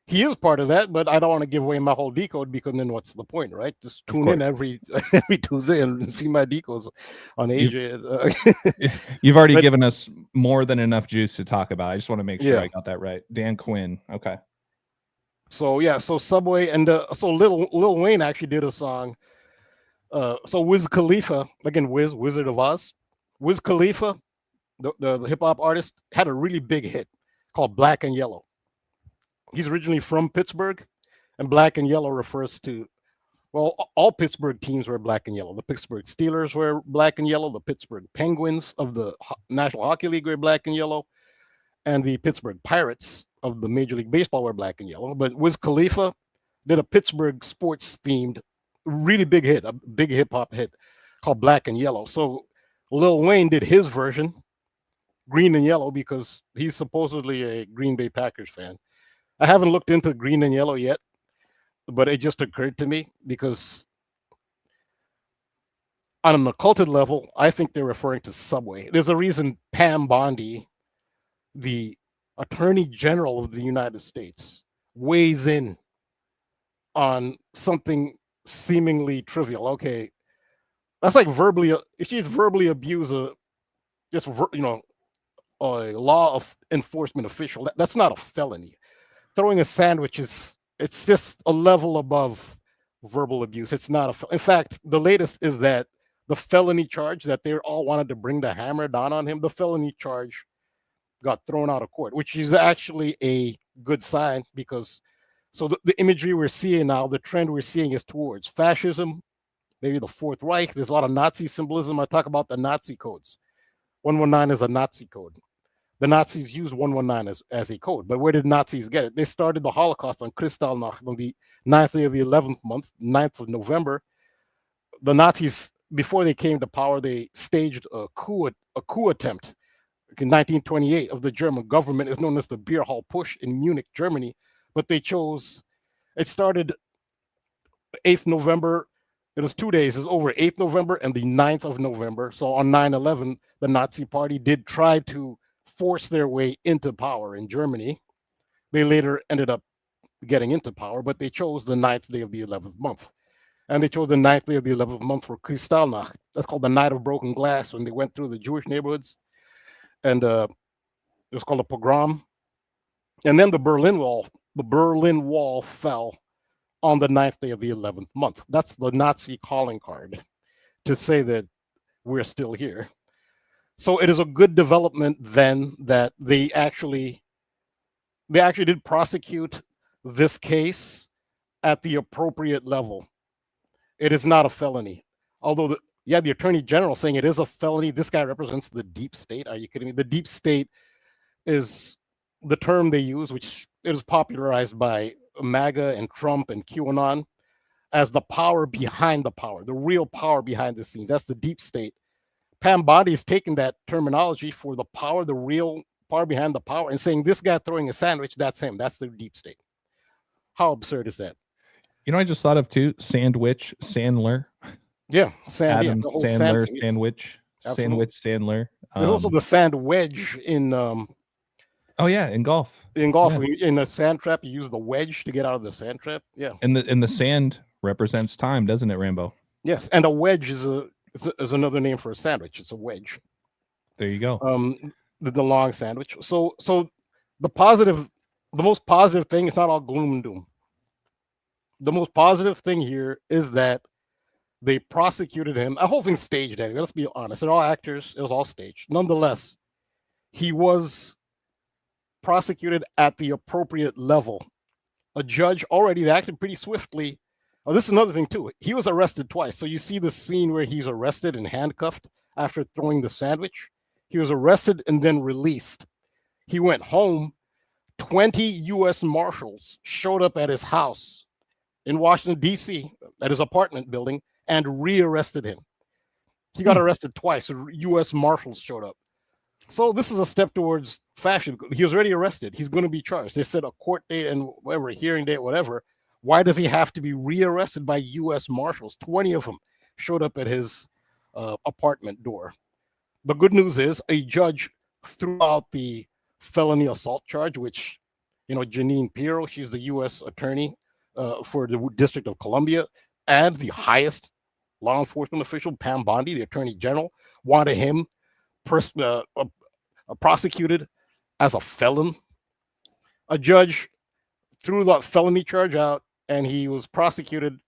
He is part of that, but I don't want to give away my whole decode because then what's the point, right? Just tune in every Tuesday and see my decodes on AJ. You've already given us more than enough juice to talk about. I just want to make sure I got that right. Dan Quinn. Okay. So Subway and so Lil Wayne actually did a song. So Wiz Khalifa, again, Wizard of Oz. Wiz Khalifa, the hip hop artist, had a really big hit called Black and Yellow. He's originally from Pittsburgh, and Black and Yellow refers to, well, all Pittsburgh teams wear black and yellow. The Pittsburgh Steelers wear black and yellow. The Pittsburgh Penguins of the National Hockey League wear black and yellow. And the Pittsburgh Pirates of the Major League Baseball wear black and yellow. But Wiz Khalifa did a Pittsburgh sports-themed, really big hit, a big hip-hop hit called Black and Yellow. So Lil Wayne did his version, green and yellow, because he's supposedly a Green Bay Packers fan. I haven't looked into green and yellow yet, but it just occurred to me because on an occulted level, I think they're referring to Subway. There's a reason Pam Bondi, the Attorney General of the United States, weighs in on something seemingly trivial. Okay, that's like if she's verbally abused a law of enforcement official, that's not a felony. Throwing a sandwich it's just a level above verbal abuse. It's not in fact, the latest is that the felony charge that they all wanted to bring the hammer down on him, the felony charge got thrown out of court, which is actually a good sign because the imagery we're seeing now, the trend we're seeing is towards fascism, maybe the Fourth Reich. There's a lot of Nazi symbolism. I talk about the Nazi codes. 119 is a Nazi code. The Nazis used 119 as a code, but where did Nazis get it? They started the Holocaust on Kristallnacht on the 9th day of the 11th month, 9th of November. The Nazis, before they came to power, they staged a coup attempt in 1928 of the German government. It's known as the Beer Hall Push in Munich, Germany, but it started 8th November. It was 2 days. It's over 8th November and the 9th of November. So on 9/11, the Nazi Party did try to force their way into power in Germany. They later ended up getting into power, but they chose the 9th day of the 11th month. And they chose the 9th day of the 11th month for Kristallnacht. That's called the Night of Broken Glass, when they went through the Jewish neighborhoods. And it was called a pogrom. And then the Berlin Wall fell on the 9th day of the 11th month. That's the Nazi calling card to say that we're still here. So it is a good development then that they actually did prosecute this case at the appropriate level. It is not a felony. Although the Attorney General saying it is a felony. This guy represents the deep state. Are you kidding me? The deep state is the term they use, which is popularized by MAGA and Trump and QAnon as the power behind the power, the real power behind the scenes. That's the deep state. Pam Bondi is taking that terminology for the power, the real power behind the power, and saying this guy throwing a sandwich, that's him. That's the deep state. How absurd is that? You know, I just thought of too, Sandwich, Sandler. Yeah, Adam the whole Sandler, thing, yes. Sandwich, Absolutely. Sandwich, Sandler. There's also the sand wedge in oh yeah, in golf. in golf. Yeah. In a sand trap, you use the wedge to get out of the sand trap. Yeah. And the sand represents time, doesn't it, Rambo? Yes, and a wedge is another name for a sandwich. It's a wedge. There you go. The long sandwich. So the most positive thing, it's not all gloom and doom. The most positive thing here is that they prosecuted him. The whole thing staged anyway. Let's be honest. They're all actors. It was all staged. Nonetheless, he was prosecuted at the appropriate level. A judge already acted pretty swiftly. Oh, this is another thing too. He was arrested twice. So you see the scene where he's arrested and handcuffed after throwing the sandwich. He was arrested and then released. He went home. 20 U.S. Marshals showed up at his house in Washington, D.C., at his apartment building, and rearrested him. He got arrested twice. U.S. Marshals showed up. So this is a step towards fashion. He was already arrested. He's going to be charged. They set a court date and whatever, hearing date, whatever. Why does he have to be rearrested by U.S. Marshals? 20 of them showed up at his apartment door. The good news is a judge threw out the felony assault charge, which, Janine Pirro, she's the U.S. attorney for the District of Columbia, and the highest law enforcement official, Pam Bondi, the Attorney General, wanted him prosecuted as a felon. A judge threw that felony charge out, and he was prosecuted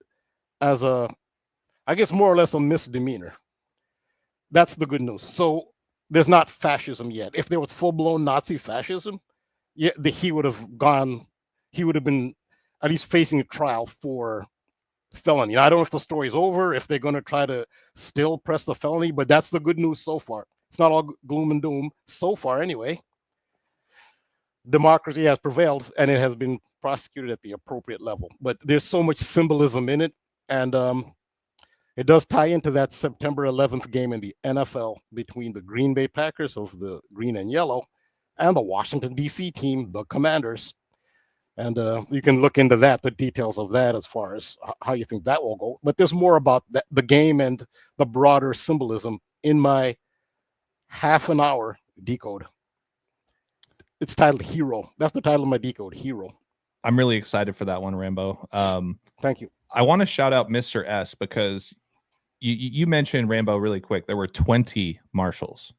as I guess more or less a misdemeanor. That's the good news. So there's not fascism yet. If there was full-blown Nazi fascism, he would have been at least facing a trial for felony. I don't know if the story's over, if they're going to try to still press the felony, but that's the good news so far. It's not all gloom and doom so far anyway. Democracy has prevailed, and it has been prosecuted at the appropriate level. But there's so much symbolism in it, and it does tie into that September 11th game in the NFL between the Green Bay Packers of the green and yellow and the Washington, D.C. team, the Commanders. And you can look into the details of that as far as how you think that will go. But there's more about the game and the broader symbolism in my half an hour decode. It's titled Hero. That's the title of my decode, Hero. I'm really excited for that one, Rambo. Thank you. I want to shout out Mr. S because you mentioned, Rambo, really quick. There were 20 marshals,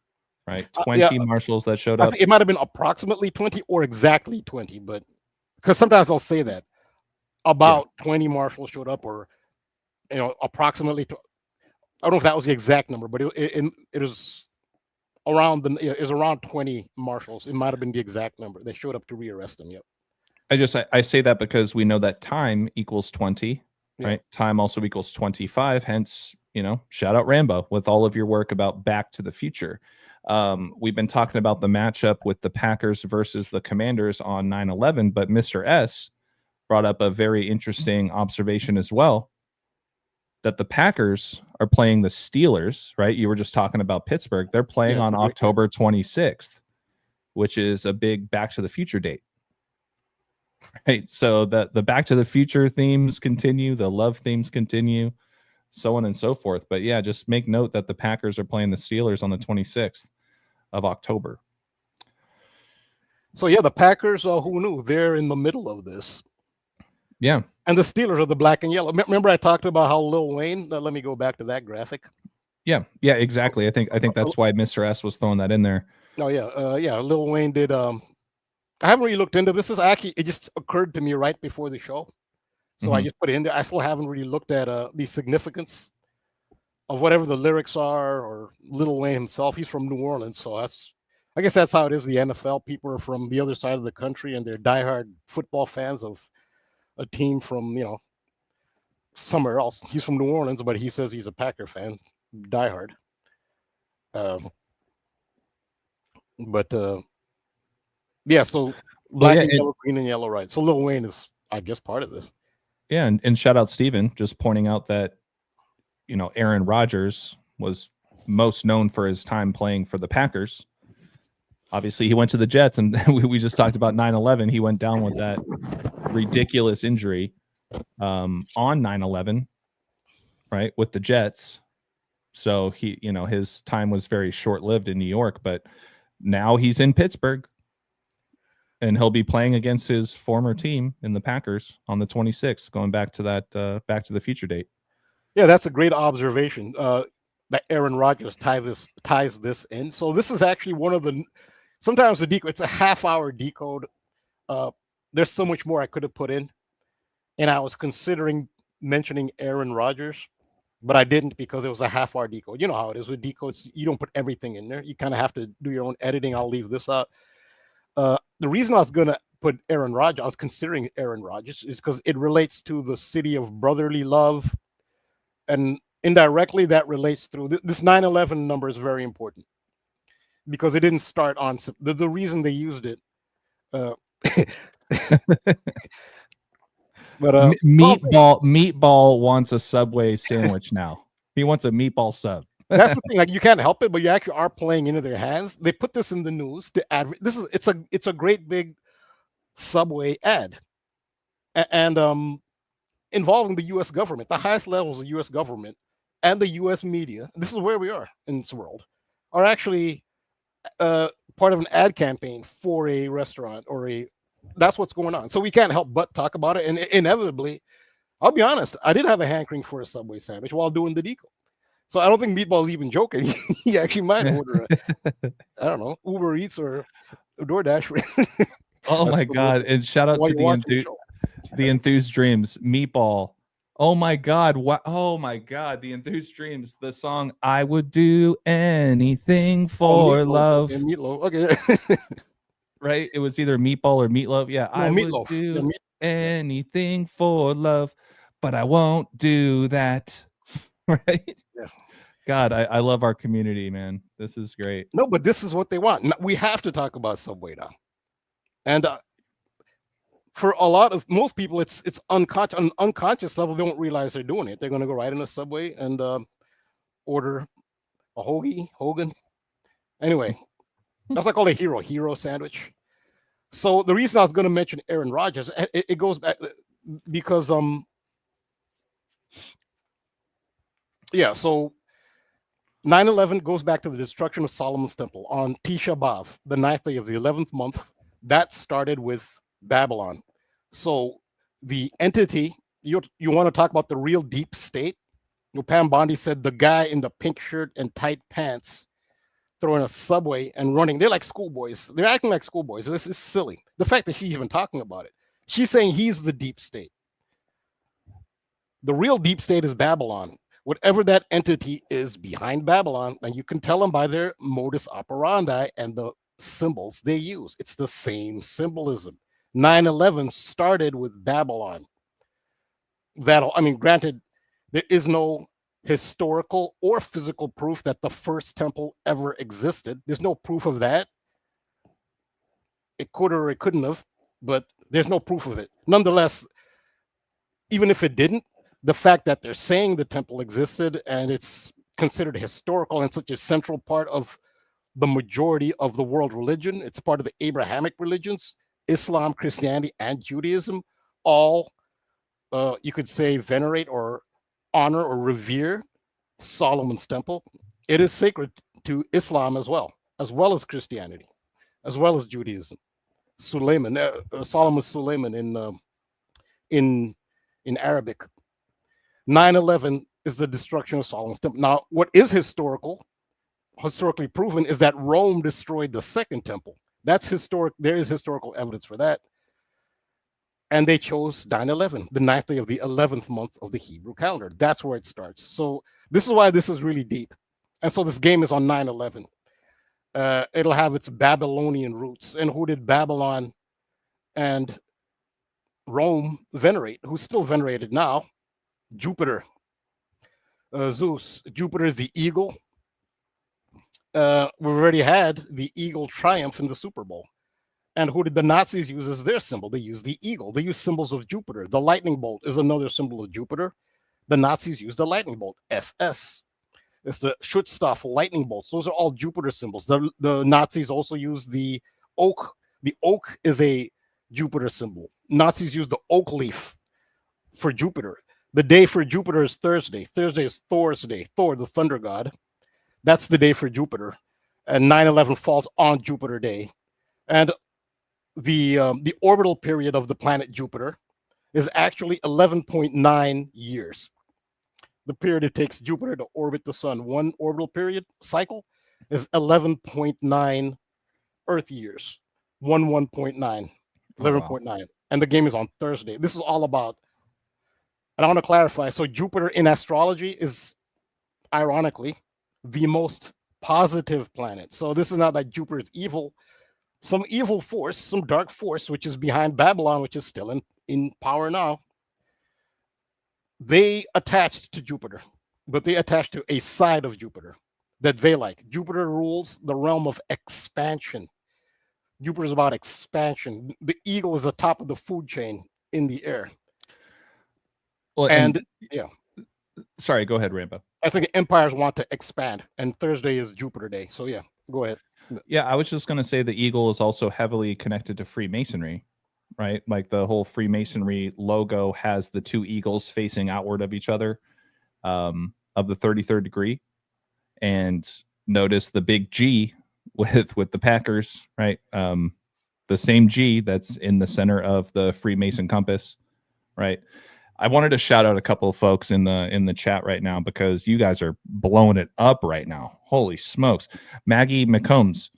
right? 20 marshals that showed up. It might have been approximately 20 or exactly 20, but because sometimes I'll say that about 20 marshals showed up, or approximately. I don't know if that was the exact number, but it is around around 20 marshals. It might have been the exact number. They showed up to rearrest him. Yep. I say that because we know that time equals 20, right? Time also equals 25. Hence, shout out Rambo with all of your work about Back to the Future. We've been talking about the matchup with the Packers versus the Commanders on 9/11, but Mr. S brought up a very interesting observation as well, that the Packers are playing the Steelers, right? You were just talking about Pittsburgh. They're playing on October 26th, which is a big Back to the Future date. Right. So the Back to the Future themes continue, the love themes continue, so on and so forth. But yeah, just make note that the Packers are playing the Steelers on the 26th of October. So yeah, the Packers, who knew? They're in the middle of this. Yeah. And the Steelers are the black and yellow. Remember I talked about how Lil Wayne, let me go back to that graphic. Yeah, exactly. I think that's why Mr. S was throwing that in there. Oh yeah, Lil Wayne did I haven't really looked into this. Is actually, it just occurred to me right before the show. So I just put it in there. I still haven't really looked at the significance of whatever the lyrics are, or Lil Wayne himself. He's from New Orleans, so I guess that's how it is. The NFL people are from the other side of the country, and they're diehard football fans of a team from somewhere else. He's from New Orleans, but he says he's a Packer fan, diehard. But yeah, so black and yellow, green and yellow, right? So Lil Wayne is, I guess, part of this. Yeah, and shout out Steven, just pointing out that Aaron Rodgers was most known for his time playing for the Packers. Obviously, he went to the Jets, and we just talked about 9/11. He went down with that ridiculous injury on 9/11, right, with the Jets. So he, his time was very short-lived in New York, but now he's in Pittsburgh, and he'll be playing against his former team in the Packers on the 26th, going back to that Back to the Future date. Yeah, that's a great observation. That Aaron Rodgers ties this in. So this is actually one of the. Sometimes the decode, it's a half-hour decode. There's so much more I could have put in, and I was considering mentioning Aaron Rodgers, but I didn't because it was a half-hour decode. You know how it is with decodes; you don't put everything in there. You kind of have to do your own editing. I'll leave this out. The reason I was going to put Aaron Rodgers, I was considering Aaron Rodgers, is because it relates to the city of brotherly love, and indirectly that relates through this 9/11 number is very important. Because it didn't start on the reason they used it. But Meatball wants a Subway sandwich now. He wants a meatball sub. That's the thing. Like, you can't help it, but you actually are playing into their hands. They put this in the news to it's a great big Subway ad, and involving the U.S. government, the highest levels of U.S. government, and the U.S. media. This is where we are in this world. Are actually part of an ad campaign for a restaurant that's what's going on. So we can't help but talk about it. And inevitably, I'll be honest, I did have a hankering for a Subway sandwich while doing the decode. So I don't think Meatball's even joking. He actually might order I don't know, Uber Eats or DoorDash. Oh my God. And shout out to the Enthused Dreams. Meatball. Oh my God. What? Oh my God. The Enthused Dreams. The song I Would Do Anything for Love. Okay, Meatloaf. Okay. Right? It was either Meatball or Meatloaf. Yeah. No, I Meatloaf. would do anything for love, but I won't do that. Right? Yeah. God, I love our community, man. This is great. No, but this is what they want. We have to talk about Subway now. And for most people, it's unconscious. On an unconscious level, they don't realize they're doing it. They're going to go right in a Subway and order a Hogan. Anyway, that's like all a hero sandwich. So the reason I was going to mention Aaron Rodgers, it goes back because yeah. So 9/11 goes back to the destruction of Solomon's temple on Tisha B'av, the 9th day of the 11th month. That started with Babylon. So the entity, you want to talk about the real deep state? Pam Bondi said the guy in the pink shirt and tight pants throwing a Subway and running. They're like schoolboys. They're acting like schoolboys. This is silly. The fact that she's even talking about it. She's saying he's the deep state. The real deep state is Babylon. Whatever that entity is behind Babylon, and you can tell them by their modus operandi and the symbols they use. It's the same symbolism. 9/11 started with Babylon. Granted, there is no historical or physical proof that the first temple ever existed. There's no proof of that. It could or it couldn't have, but there's no proof of it. Nonetheless, even if it didn't, the fact that they're saying the temple existed and it's considered historical and such a central part of the majority of the world religion, it's part of the Abrahamic religions, Islam, Christianity, and Judaism, all you could say venerate or honor or revere Solomon's temple. It is sacred to Islam as well as Christianity, as well as Judaism. Solomon's Suleiman in Arabic. 9/11 is the destruction of Solomon's temple. Now, what is historically proven is that Rome destroyed the second temple. That's historic. There is historical evidence for that. And they chose 9/11, the 9th day of the 11th month of the Hebrew calendar. That's where it starts. So This is why this is really deep. And so this game is on 9/11. It'll have its Babylonian roots. And who did Babylon and Rome venerate? Who's still venerated now? Jupiter. Zeus. Jupiter is the eagle. We've already had the eagle triumph in the Super Bowl. And who did the Nazis use as their symbol? They used the eagle. They used symbols of Jupiter. The lightning bolt is another symbol of Jupiter. The Nazis used the lightning bolt, SS. It's the Schutzstaff lightning bolts. Those are all Jupiter symbols. The Nazis also used the oak. The oak is a Jupiter symbol. Nazis used the oak leaf for Jupiter. The day for Jupiter is Thursday. Thursday is Thor's day. Thor, the thunder god. That's the day for Jupiter. And 9/11 falls on Jupiter Day. And the orbital period of the planet Jupiter is actually 11.9 years. The period it takes Jupiter to orbit the sun, one orbital period cycle, is 11.9 Earth years. 11.9. 11.9. And the game is on Thursday. This is all about, and I want to clarify. So Jupiter in astrology is, ironically, the most positive planet. So this is not that Jupiter is evil. Some evil force, some dark force, which is behind Babylon, which is still in power now, they attached to Jupiter, but they attached to a side of Jupiter that they like. Jupiter rules the realm of expansion. Jupiter is about expansion. The eagle is the top of the food chain in the air. Well, and yeah. Sorry, go ahead, Rambo. I think empires want to expand, and Thursday is Jupiter Day. So yeah, go ahead. Yeah, I was just going to say the eagle is also heavily connected to Freemasonry, right? Like the whole Freemasonry logo has the two eagles facing outward of each other, of the 33rd degree. And notice the big G with the Packers, right? The same G that's in the center of the Freemason compass, right? I wanted to shout out a couple of folks in the chat right now because you guys are blowing it up right now. Holy smokes. Maggie McCombs.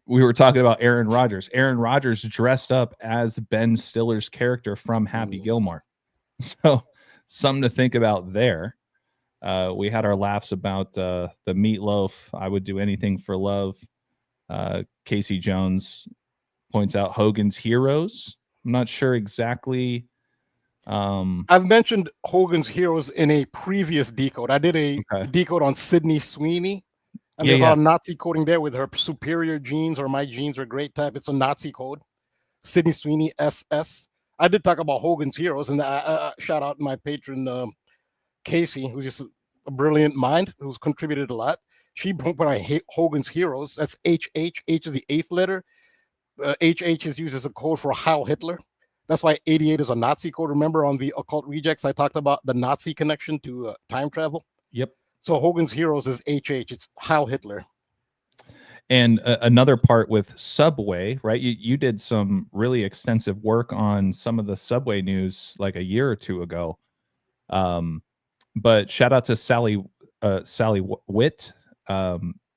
We were talking about Aaron Rodgers. Aaron Rodgers dressed up as Ben Stiller's character from Happy Gilmore. So something to think about there. We had our laughs about the meatloaf. I would do anything for love. Casey Jones points out Hogan's Heroes. I'm not sure exactly. I've mentioned Hogan's Heroes in a previous decode. I did a decode on Sydney Sweeney. And there's a lot of Nazi coding there with her superior genes or my genes are great type. It's a Nazi code. Sydney Sweeney, SS. I did talk about Hogan's Heroes, and I shout out my patron, Casey, who's just a brilliant mind, who's contributed a lot. She put on Hogan's Heroes. That's HH. H is the 8th letter. HH is used as a code for Heil Hitler. That's why 88 is a Nazi code. Remember on the Occult Rejects, I talked about the Nazi connection to time travel? Yep. So Hogan's Heroes is HH. It's Heil Hitler. And another part with Subway, right? You did some really extensive work on some of the Subway news like a year or two ago. But shout out to Sally Witt,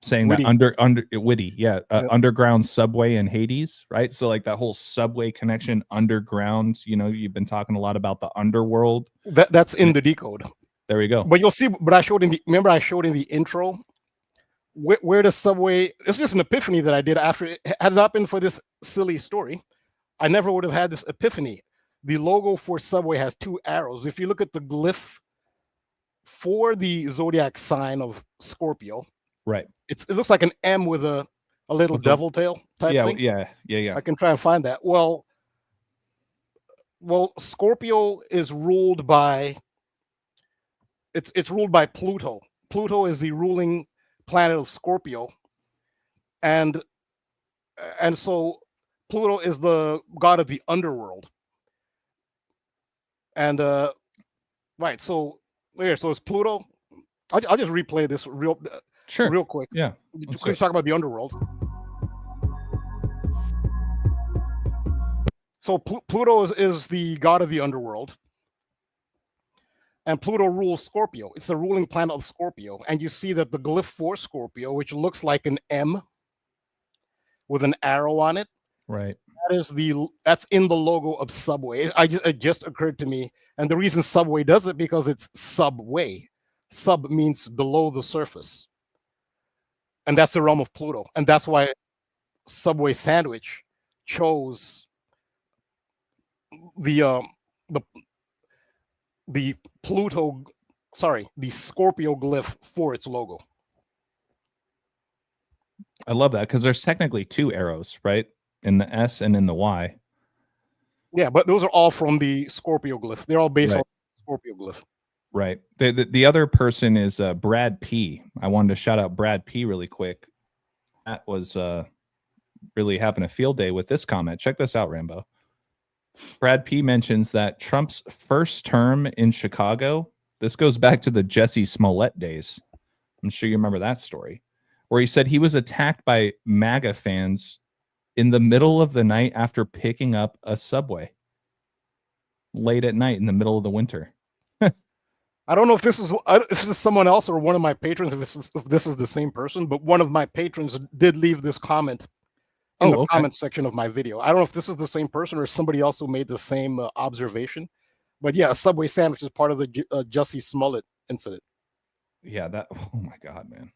saying Witty. that Witty, underground subway in Hades, right? So like that whole subway connection underground, you've been talking a lot about the underworld. That's in the decode. There we go. But you'll see, but I showed in the intro where the subway, it's just an epiphany that I did after it. Had it not been for this silly story, I never would have had this epiphany. The logo for Subway has 2 arrows. If you look at the glyph for the zodiac sign of Scorpio, right, it looks like an M with a little devil tail type thing. Yeah. I can try and find that. Well, Scorpio is ruled by it's ruled by Pluto. Pluto is the ruling planet of Scorpio, and so Pluto is the god of the underworld. And right, so it's Pluto. I'll just replay this real quick. Yeah, let's talk about the underworld. So Pluto is the god of the underworld, and Pluto rules Scorpio. It's the ruling planet of Scorpio, and you see that the glyph for Scorpio, which looks like an M with an arrow on it, right? that's in the logo of Subway. It just occurred to me, and the reason Subway does it because it's Subway. Sub means below the surface, and that's the realm of Pluto, and that's why Subway sandwich chose the the Pluto, sorry, the Scorpio glyph for its logo. I love that because there's technically two arrows, right? In the S and in the Y. Yeah, but those are all from the Scorpio glyph. They're all based Right. on Scorpio glyph. Right. The other person is Brad P. I wanted to shout out Brad P really quick. That was really having a field day with this comment. Check this out, Rambo. Brad P mentions that Trump's first term in Chicago, this goes back to the Jesse Smollett days. I'm sure you remember that story, where he said he was attacked by MAGA fans in the middle of the night after picking up a Subway late at night in the middle of the winter. I don't know if this is someone else or one of my patrons, if this is the same person, but one of my patrons did leave this comment in the comment section of my video. I don't know if this is the same person or somebody else who made the same observation. But yeah, a Subway sandwich is part of the Jussie Smollett incident. Yeah, that, oh my God, man.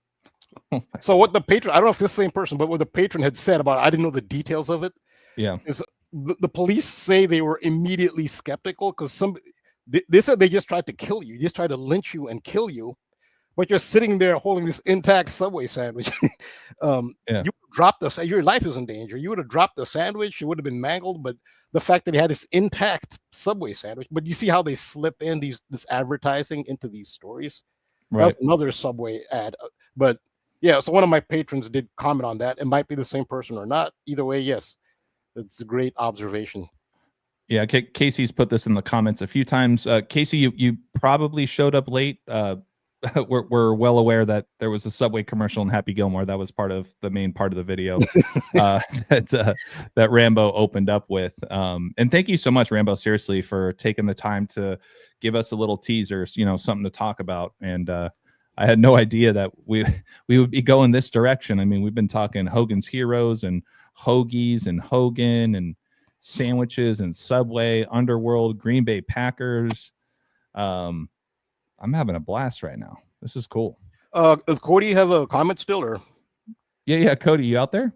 Oh my So what the patron, I don't know if this is the same person, but what the patron had said about it, I didn't know the details of it. Yeah. Is the police say they were immediately skeptical because they said they just tried to kill you, just tried to lynch you and kill you, but you're sitting there holding this intact Subway sandwich. You dropped your life is in danger. You would have dropped the sandwich, it would have been mangled, but the fact that he had this intact Subway sandwich, but you see how they slip in this advertising into these stories. Right. That's another Subway ad. But yeah, so one of my patrons did comment on that. It might be the same person or not. Either way, yes, it's a great observation. Yeah, Casey's put this in the comments a few times. Casey, you probably showed up late. We're well aware that there was a Subway commercial in Happy Gilmore. That was part of the main part of the video that Rambo opened up with. And thank you so much, Rambo, seriously, for taking the time to give us a little teaser, something to talk about. And I had no idea that we would be going this direction. I mean, we've been talking Hogan's Heroes and Hoagies and Hogan and sandwiches and Subway, Underworld, Green Bay Packers. I'm having a blast right now. This is cool. Does Cody have a comment still, or? Yeah, Cody, you out there?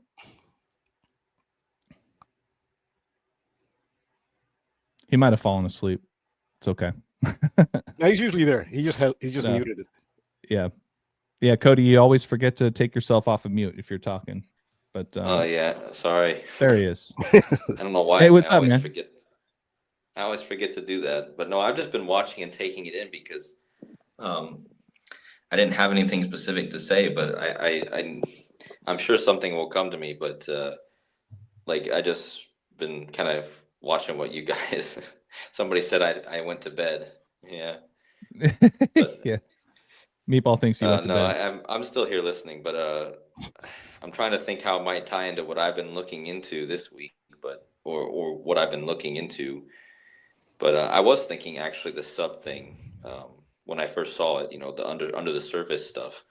He might have fallen asleep. It's okay. No, he's usually there. He just muted it. Yeah, Cody, you always forget to take yourself off of mute if you're talking. But yeah, sorry. There he is. I don't know why. Hey, what's I up, man? I always forget to do that. But no, I've just been watching and taking it in because I didn't have anything specific to say, but I'm sure something will come to me. But I just been kind of watching what you guys. Somebody said I went to bed. Yeah. But, yeah. Meatball thinks you went to bed. I'm still here listening, but I'm trying to think how it might tie into what I've been looking into this week, or what I've been looking into. But I was thinking actually the sub thing when I first saw it, the under the surface stuff,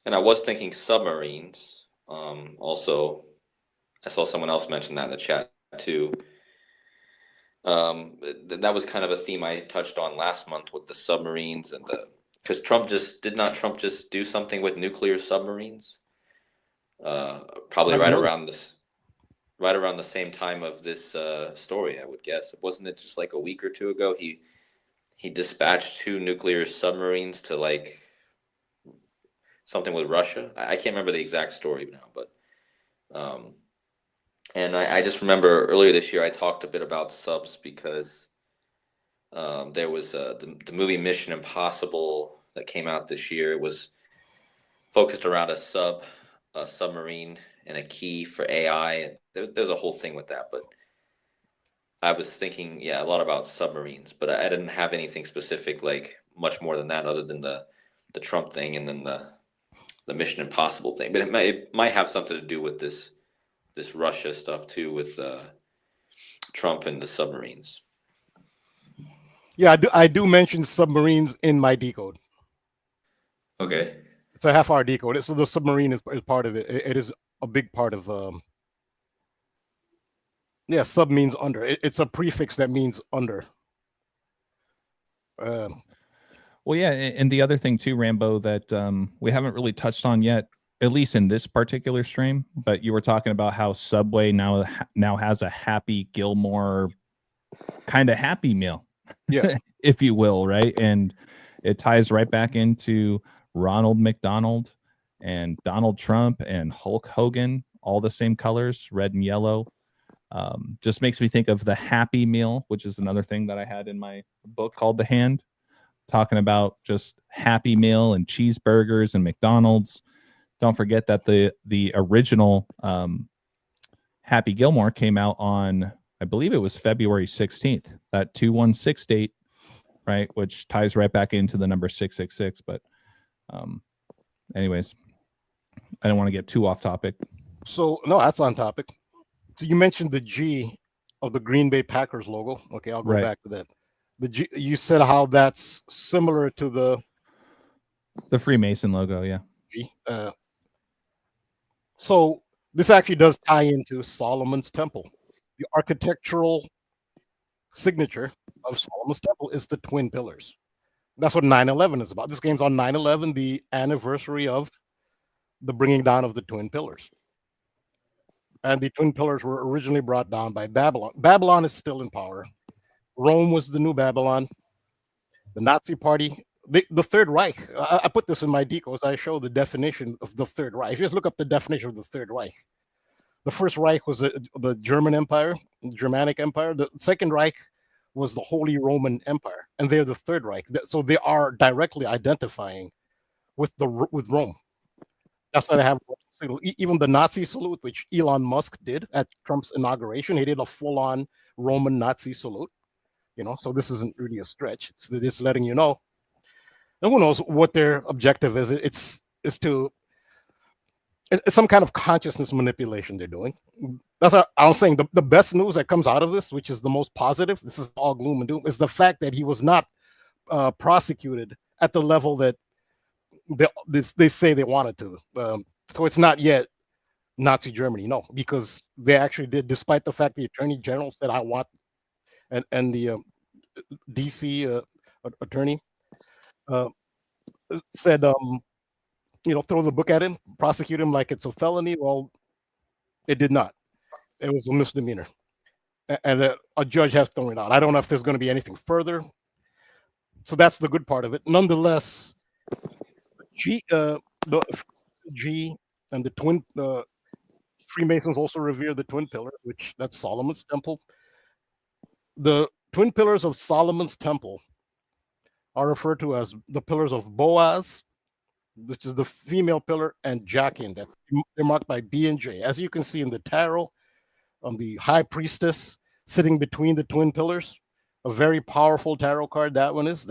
and I was thinking submarines. Also, I saw someone else mention that in the chat too. That was kind of a theme I touched on last month with the submarines and because Trump just do something with nuclear submarines? Probably right around the same time of this story, I would guess. Wasn't it just like a week or two ago? He dispatched 2 nuclear submarines to something with Russia. I can't remember the exact story now, but and I just remember earlier this year I talked a bit about subs because there was the movie Mission Impossible that came out this year. It was focused around a submarine and a key for AI. There's a whole thing with that, but I was thinking, a lot about submarines, but I didn't have anything specific, much more than that, other than the Trump thing and then the Mission Impossible thing. But it might have something to do with this Russia stuff too, with Trump and the submarines. Yeah, I do mention submarines in my decode. Okay. It's a half-hour decode. So the submarine is part of it. It is a big part of Yeah, sub means under. It's a prefix that means under. Well, yeah, and the other thing too, Rambo, that we haven't really touched on yet, at least in this particular stream, but you were talking about how Subway now has a Happy Gilmore kind of Happy Meal, yeah, if you will, right? And it ties right back into Ronald McDonald and Donald Trump and Hulk Hogan, all the same colors, red and yellow. Just makes me think of the Happy Meal, which is another thing that I had in my book called The Hand, talking about just Happy Meal and cheeseburgers and McDonald's. Don't forget that the original Happy Gilmore came out on, I believe it was February 16th, that 216 date, right? Which ties right back into the number 666. But anyways, I don't want to get too off topic. So no, that's on topic. So you mentioned the G of the Green Bay Packers logo. Okay, I'll go Right. back to that. The G, you said how that's similar to the Freemason logo, yeah. G. So this actually does tie into Solomon's Temple. The architectural signature of Solomon's Temple is the twin pillars. That's what 9/11 is about. This game's on 9/11, the anniversary of the bringing down of the twin pillars. And the twin pillars were originally brought down by Babylon. Babylon is still in power. Rome was the new Babylon. The Nazi Party, the Third Reich. I put this in my decos. I show the definition of the Third Reich. If you just look up the definition of the Third Reich, the First Reich was the German Empire, the Germanic Empire. The Second Reich was the Holy Roman Empire, and they're the Third Reich. So they are directly identifying with Rome. That's why they have even the Nazi salute, which Elon Musk did at Trump's inauguration. He did a full-on Roman Nazi salute. So this isn't really a stretch. It's just letting you know. And who knows what their objective is? It's some kind of consciousness manipulation they're doing. That's what I was saying. The best news that comes out of this, which is the most positive, this is all gloom and doom, is the fact that he was not prosecuted at the level that they say they wanted to. So it's not yet Nazi Germany, no, because they actually did, despite the fact the Attorney General said, I want, and the DC attorney said, throw the book at him, prosecute him like it's a felony. Well, it did not. It was a misdemeanor. And a judge has thrown it out. I don't know if there's going to be anything further. So that's the good part of it. Nonetheless, the G and the twin Freemasons also revere the twin pillars, which that's Solomon's Temple. The twin pillars of Solomon's Temple are referred to as the pillars of Boaz, which is the female pillar, and Jachin. That they're marked by B and J. As you can see in the tarot, the high priestess sitting between the twin pillars, a very powerful tarot card. That one is.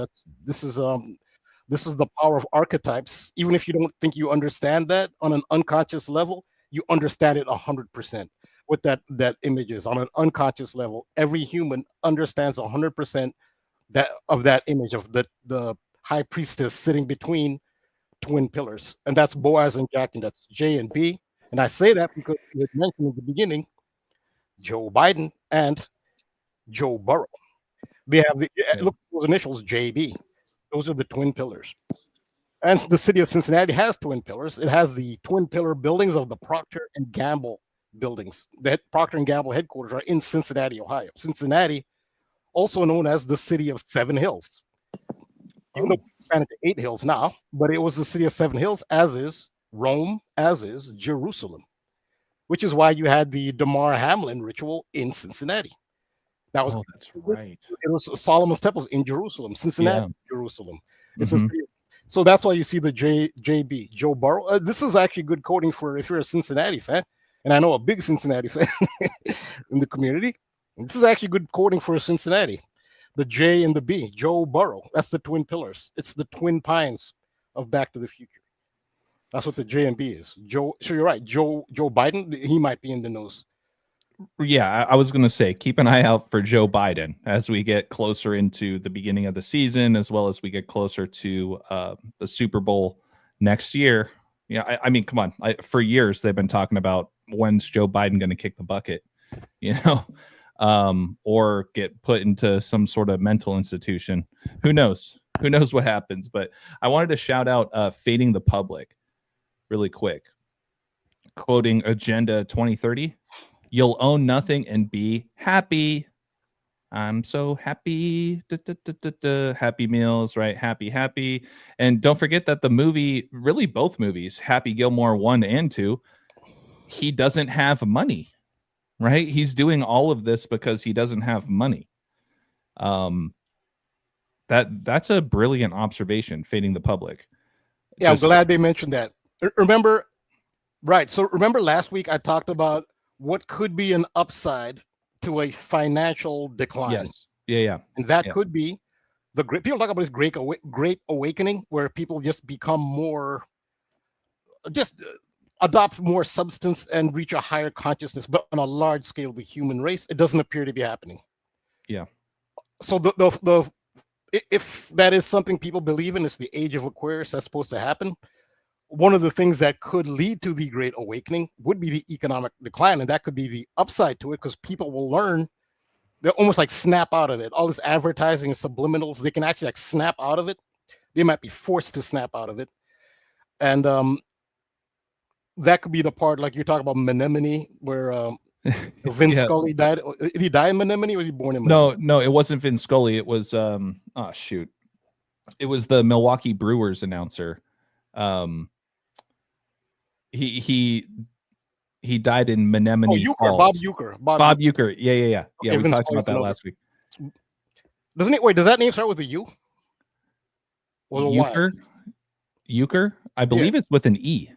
This is the power of archetypes. Even if you don't think you understand that on an unconscious level, you understand it 100%. What that image is on an unconscious level, every human understands 100% of that image of the high priestess sitting between twin pillars, and that's Boaz and Jachin. That's J and B. And I say that because you had mentioned in the beginning Joe Biden and Joe Burrow. They have look at those initials, JB. Those are the twin pillars. And the city of Cincinnati has twin pillars. It has the twin pillar buildings of the Procter and Gamble buildings. The Procter and Gamble headquarters are in Cincinnati, Ohio. Cincinnati, also known as the city of 7 hills. Even though we expanded to 8 hills now, but it was the city of 7 hills, as is Rome, as is Jerusalem, which is why you had the Damar Hamlin ritual in Cincinnati. That was that's right. It was Solomon's temples in Jerusalem, Cincinnati, Jerusalem. It's a Mhm. city. So that's why you see the JB, Joe Burrow. This is actually good coding for if you're a Cincinnati fan, and I know a big Cincinnati fan in the community. This is actually good coding for Cincinnati. The J and the B, Joe Burrow. That's the twin pillars. It's the twin pines of Back to the Future. That's what the J and B is. Joe. So you're right. Joe Biden. He might be in the news. Yeah, I was going to say, keep an eye out for Joe Biden as we get closer into the beginning of the season, as well as we get closer to the Super Bowl next year. I mean, come on. For years, they've been talking about when's Joe Biden going to kick the bucket. or get put into some sort of mental institution. Who knows? Who knows what happens? But I wanted to shout out Fading the Public really quick. Quoting Agenda 2030, you'll own nothing and be happy. I'm so happy. Happy Meals, right? Happy. And don't forget that the movie, really both movies, Happy Gilmore 1 and 2, he doesn't have money, right? He's doing all of this because he doesn't have money. That's a brilliant observation, Fading the Public. Yeah, I'm glad they mentioned that. Remember, right. So remember last week I talked about what could be an upside to a financial decline. Yes. Yeah. And that could be the great, people talk about this great awakening, where people just become more, just adopt more substance and reach a higher consciousness, but on a large scale, the human race, it doesn't appear to be happening. Yeah. So if that is something people believe in, it's the age of Aquarius, that's supposed to happen. One of the things that could lead to the Great Awakening would be the economic decline, and that could be the upside to it, because people will learn, they'll almost like snap out of it. All this advertising and subliminals, they can actually like snap out of it. They might be forced to snap out of it. And that could be the part, like you're talking about Menominee, where Vince Scully died. Did he die in Menominee, or was he born in Menominee? No, it wasn't Vince Scully. It was it was the Milwaukee Brewers announcer. He died in Menominee Falls. Bob Uecker. Bob Uecker. Yeah. Okay, We talked about that last week. Doesn't it? Wait, does that name start with a U? Or Uecker? I believe it's with an E.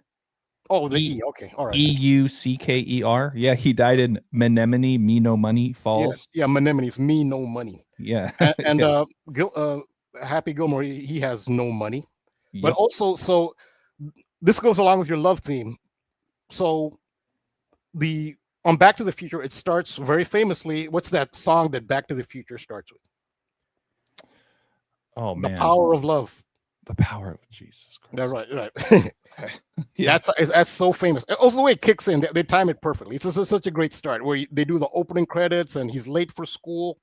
Oh, the E. Okay, all right. Eucker. Yeah, he died in Menominee, Me No Money Falls. Yeah, Menominee's Me No Money. Yeah. And Happy Gilmore, he has no money. Yep. But also, so this goes along with your love theme. So on Back to the Future, it starts very famously. What's that song that Back to the Future starts with? Oh man, The Power of Love. The Power of Jesus Christ. Yeah, right. Yeah. That's so famous. Also, the way it kicks in, they time it perfectly. It's such a great start where they do the opening credits and he's late for school.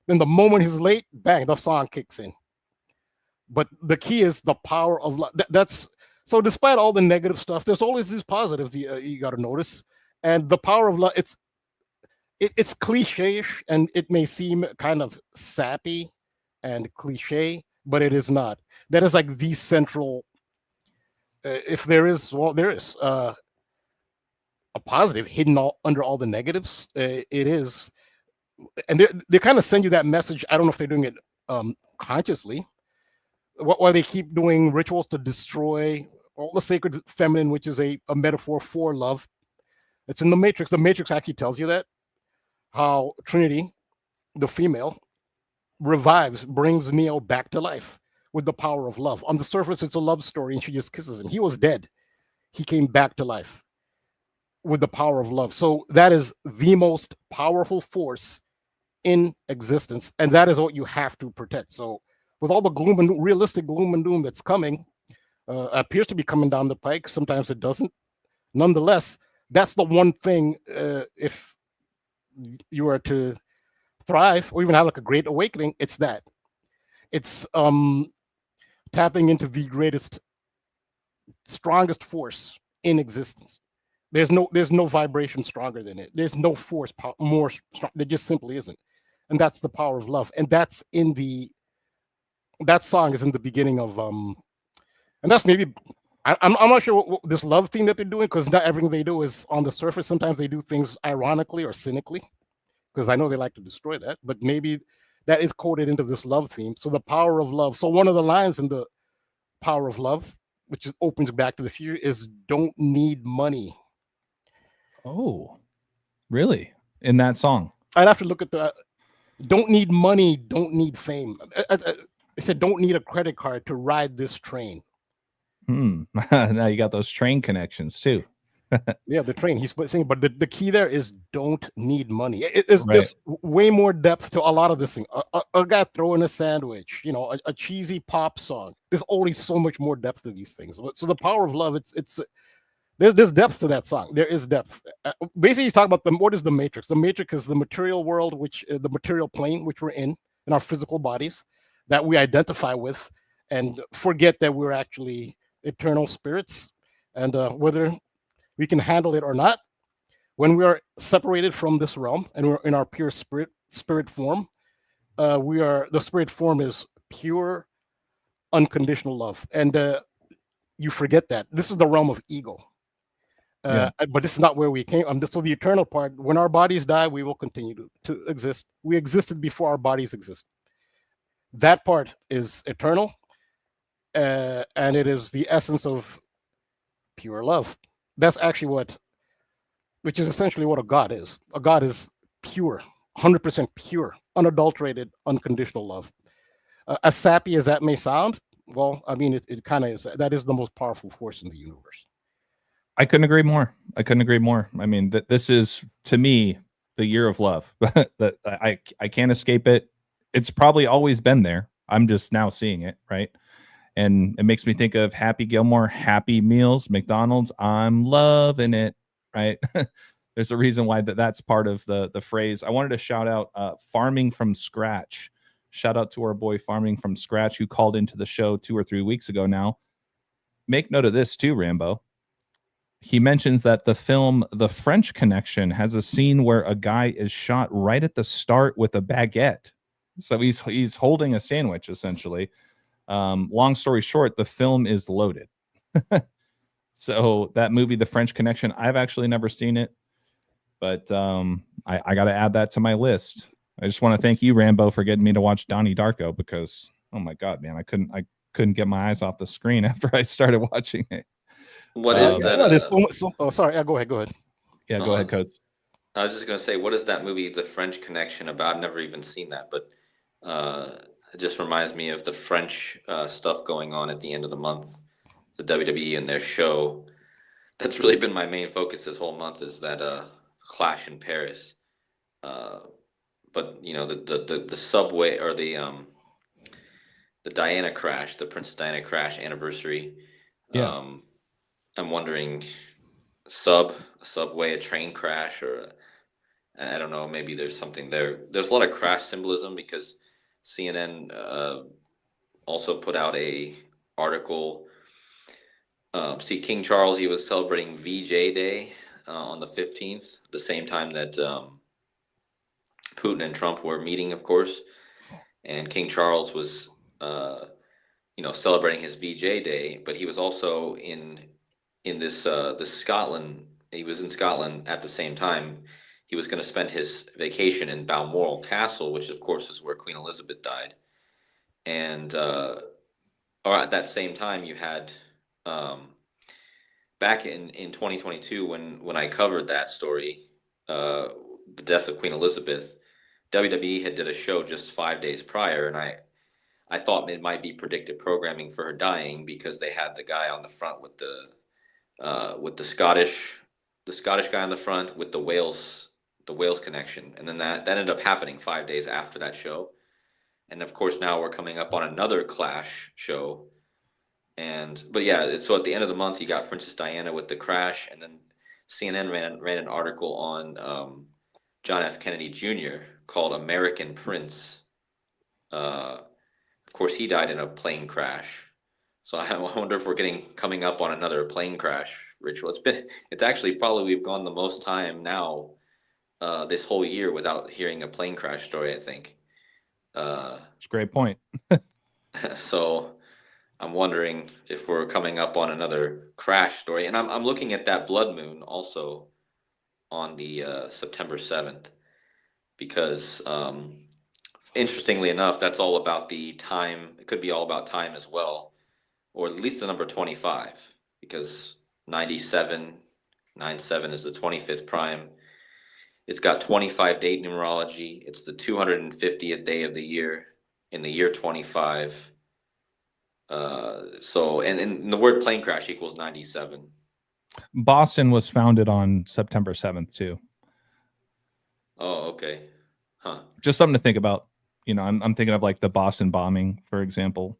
Then the moment he's late, bang, the song kicks in. But the key is the power of love. That's so. Despite all the negative stuff, there's always these positives you got to notice. And the power of love. It's cliche-ish, and it may seem kind of sappy and cliche, but it is not. That is like the central. If there is, well, there is a positive hidden under all the negatives. It is, and they kind of send you that message. I don't know if they're doing it consciously. While they keep doing rituals to destroy all the sacred feminine, which is a metaphor for love. It's in the Matrix. The Matrix actually tells you that, how Trinity, the female, brings Neo back to life with the power of love. On the surface, it's a love story, and she just kisses him. He was dead. He came back to life with the power of love. So that is the most powerful force in existence, and that is what you have to protect. So with all the realistic gloom and doom that's coming, appears to be coming down the pike. Sometimes it doesn't. Nonetheless, that's the one thing, if you are to thrive or even have like a great awakening, it's that. It's tapping into the greatest, strongest force in existence. There's no vibration stronger than it. There's no force more strong. There just simply isn't. And that's the power of love. And that's that song is in the beginning of and that's maybe I'm not sure what this love theme that they're doing, because not everything they do is on the surface. Sometimes they do things ironically or cynically, because I know they like to destroy that, but maybe that is coded into this love theme. So the power of love. So one of the lines in the Power of Love, which opens Back to the Future, is "Don't need money." Oh, really? In that song? I'd have to look at the "Don't need money, don't need fame." It said, "Don't need a credit card to ride this train." Now you got those train connections too. Yeah, the train. He's saying, but the key there is don't need money. There's way more depth to a lot of this thing. A guy throwing a sandwich, a cheesy pop song. There's always so much more depth to these things. So the power of love, There's depth to that song. There is depth. Basically, he's talking about what is the matrix. The matrix is the material world, which the material plane which we're in our physical bodies that we identify with, and forget that we're actually eternal spirits, and whether we can handle it or not. When we are separated from this realm and we're in our pure spirit form, the spirit form is pure, unconditional love, and you forget that this is the realm of ego. But this is not where we came. So the eternal part, when our bodies die, we will continue to exist. We existed before our bodies exist. That part is eternal, and it is the essence of pure love. That's actually which is essentially what a God is. A God is pure, 100% pure, unadulterated, unconditional love. As sappy as that may sound, well, I mean, it kind of is. That is the most powerful force in the universe. I couldn't agree more. I mean, this is, to me, the year of love. That I can't escape it. It's probably always been there. I'm just now seeing it, right? And it makes me think of Happy Gilmore, Happy Meals, McDonald's. I'm loving it, right? There's a reason why that's part of the phrase. I wanted to shout out Farming from Scratch. Shout out to our boy Farming from Scratch, who called into the show 2 or 3 weeks ago now. Make note of this too, Rambo. He mentions that the film The French Connection has a scene where a guy is shot right at the start with a baguette. So he's holding a sandwich, essentially. Long story short, the film is loaded. So that movie, The French Connection, I've actually never seen it, but I got to add that to my list. I just want to thank you, Rambo, for getting me to watch Donnie Darko, because, oh my God, man, I couldn't get my eyes off the screen after I started watching it. What is that? Oh, sorry. Go ahead. Yeah, go ahead, Codes. I was just going to say, what is that movie, The French Connection, about? I've never even seen that, but it just reminds me of the French stuff going on at the end of the month, the WWE and their show. That's really been my main focus this whole month, is that Clash in Paris. But you know, the subway, or the Diana crash, the Princess Diana crash anniversary. Yeah. I'm wondering, subway, a train crash, or I don't know, maybe there's something there. There's a lot of crash symbolism, because CNN also put out a article. See, King Charles, he was celebrating VJ Day on the 15th, the same time that Putin and Trump were meeting, of course. And King Charles was, celebrating his VJ Day, but he was also in this Scotland. He was in Scotland at the same time. He was going to spend his vacation in Balmoral Castle, which of course is where Queen Elizabeth died. And or at that same time, you had back in 2022, when I covered that story, the death of Queen Elizabeth, WWE had did a show just 5 days prior, and I thought it might be predictive programming for her dying, because they had the guy on the front with the Scottish guy on the front with the Wales connection, and then that ended up happening 5 days after that show. And of course, now we're coming up on another Clash show. But yeah, so at the end of the month, you got Princess Diana with the crash, and then CNN ran an article on John F. Kennedy Jr. called American Prince. Of course, he died in a plane crash. So I wonder if we're coming up on another plane crash ritual. It's actually probably we've gone the most time now this whole year without hearing a plane crash story, I think. It's a great point. So I'm wondering if we're coming up on another crash story. And I'm looking at that blood moon also on the September 7th, because interestingly enough, that's all about the time. It could be all about time as well, or at least the number 25, because 97 is the 25th prime. It's got 25 date numerology. It's the 250th day of the year in the year 25. And the word plane crash equals 97. Boston was founded on September 7th too. Oh, okay. Huh. Just something to think about. I'm thinking of like the Boston bombing, for example.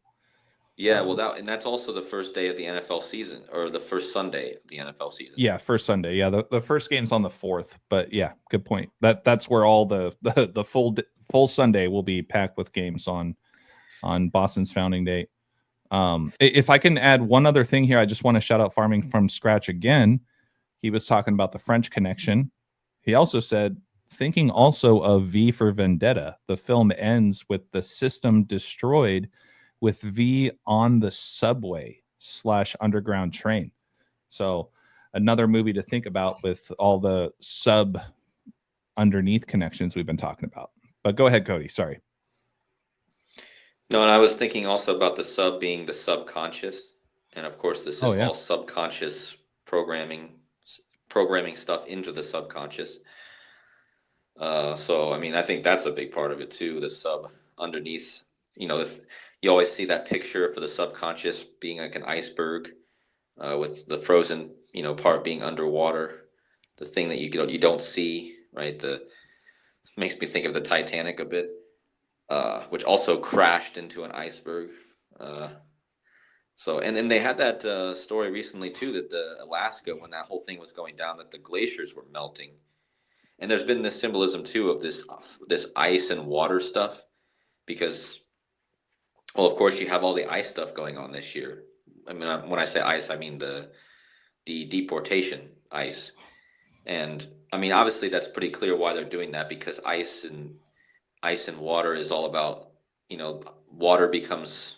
Yeah, well, that's also the first day of the NFL season, or the first Sunday of the NFL season. Yeah, first Sunday. Yeah, the first game's on the 4th, but yeah, good point. That's where all the full Sunday will be packed with games on Boston's founding date. If I can add one other thing here, I just want to shout out Farming from Scratch again. He was talking about the French Connection. He also said, thinking also of V for Vendetta. The film ends with the system destroyed with V on the subway / underground train. So another movie to think about with all the sub underneath connections we've been talking about. But go ahead, Cody. Sorry. No, and I was thinking also about the sub being the subconscious. And of course, this is all subconscious programming stuff into the subconscious. So, I mean, I think that's a big part of it too. The sub underneath, you always see that picture for the subconscious being like an iceberg, with the frozen, part being underwater, the thing that you don't see, right? Makes me think of the Titanic a bit, which also crashed into an iceberg. So, and then they had that story recently too, that the Alaska, when that whole thing was going down, that the glaciers were melting. And there's been this symbolism too of this ice and water stuff, because, well, of course you have all the ice stuff going on this year. I mean, when I say ice, I mean the deportation ice. And I mean, obviously that's pretty clear why they're doing that, because ice and water is all about, water becomes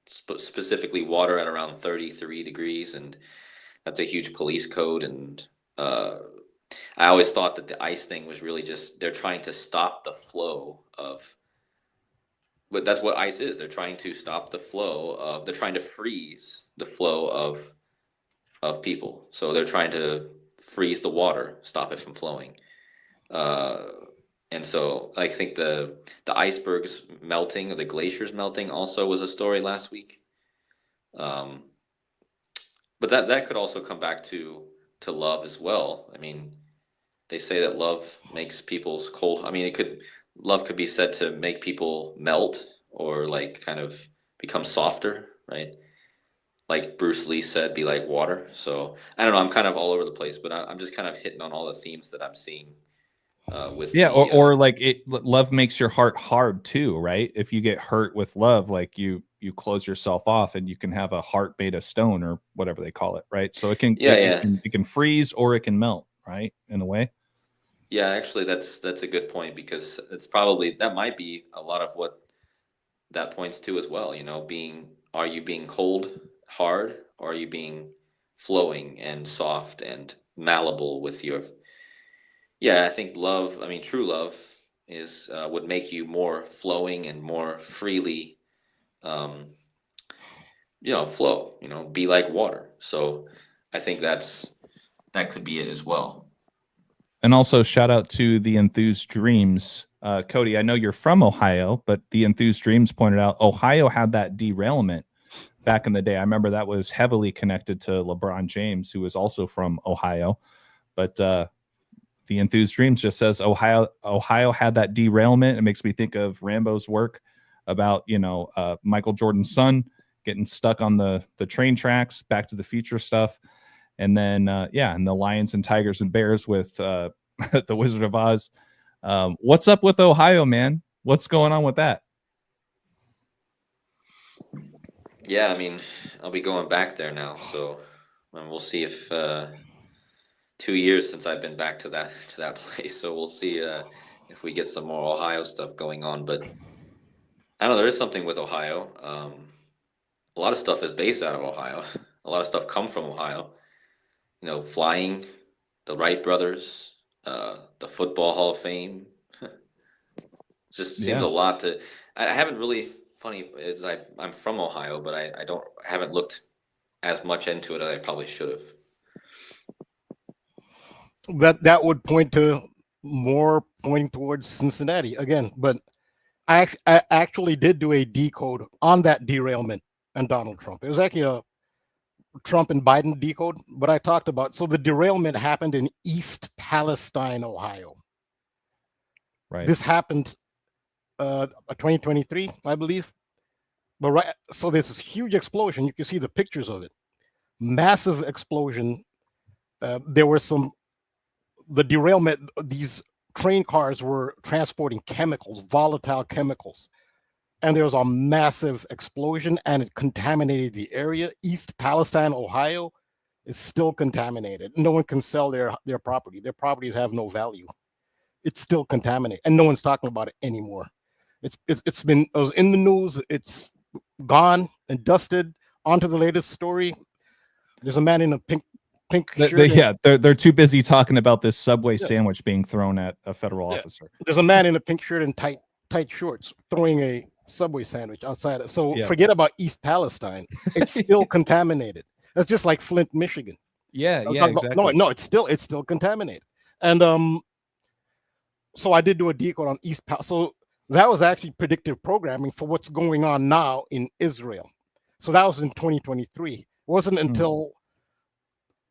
specifically water at around 33 degrees, and that's a huge police code. And I always thought that the ice thing was really just, they're trying to stop the flow of, but that's what ice is. They're trying to stop the flow of, they're trying to freeze the flow of people. So they're trying to freeze the water, stop it from flowing. And so I think the icebergs melting, or the glaciers melting, also was a story last week. But that could also come back to love as well. I mean, they say that love makes people's cold. I mean, love could be said to make people melt, or like kind of become softer, right? Like Bruce Lee said, be like water. So I don't know. I'm kind of all over the place, but I'm just kind of hitting on all the themes that I'm seeing. Or like love makes your heart hard too, right? If you get hurt with love, like you close yourself off, and you can have a heart made of stone, or whatever they call it, right? So it can freeze, or it can melt, right? In a way. Yeah, actually, that's a good point, because it's probably, that might be a lot of what that points to as well. Are you being cold, hard, or are you being flowing and soft and malleable with your? Yeah, I think love. I mean, true love is would make you more flowing and more freely, flow. Be like water. So I think that could be it as well. And also shout out to the Enthused Dreams. Cody, I know you're from Ohio, but the Enthused Dreams pointed out Ohio had that derailment back in the day. I remember that was heavily connected to LeBron James, who was also from Ohio. But the Enthused Dreams just says Ohio had that derailment. It makes me think of Rambo's work about, Michael Jordan's son getting stuck on the train tracks, Back to the Future stuff. And then, and the Lions and Tigers and Bears with the Wizard of Oz. What's up with Ohio, man? What's going on with that? Yeah, I mean, I'll be going back there now, so we'll see if 2 years since I've been back to that place. So we'll see if we get some more Ohio stuff going on. But I don't know, there is something with Ohio. A lot of stuff is based out of Ohio. A lot of stuff comes from Ohio. Flying, the Wright brothers, the Football Hall of Fame. Just seems a lot to. I haven't really. Funny is I'm from Ohio, but I haven't looked as much into it as I probably should have. That would point to more pointing towards Cincinnati again. But I actually did do a decode on that derailment and Donald Trump. It was actually a Trump and Biden decode, but I talked about, so the derailment happened in East Palestine, Ohio. Right. This happened 2023, I believe. But right, so there's this huge explosion. You can see the pictures of it. Massive explosion. There were the derailment. These train cars were transporting chemicals, volatile chemicals, and there was a massive explosion, and it contaminated the area. East Palestine, Ohio, is still contaminated. No one can sell their property. Their properties have no value. It's still contaminated, and no one's talking about it anymore. It was in the news. It's gone and dusted. On to the latest story. There's a man in a pink shirt. They're too busy talking about this Subway sandwich being thrown at a federal officer. There's a man in a pink shirt and tight shorts throwing a Subway sandwich outside. So forget about East Palestine. It's still contaminated. That's just like Flint, Michigan. Exactly. No, it's still contaminated. And so I did do a decode on East Palestine. So that was actually predictive programming for what's going on now in Israel. So that was in 2023. It wasn't until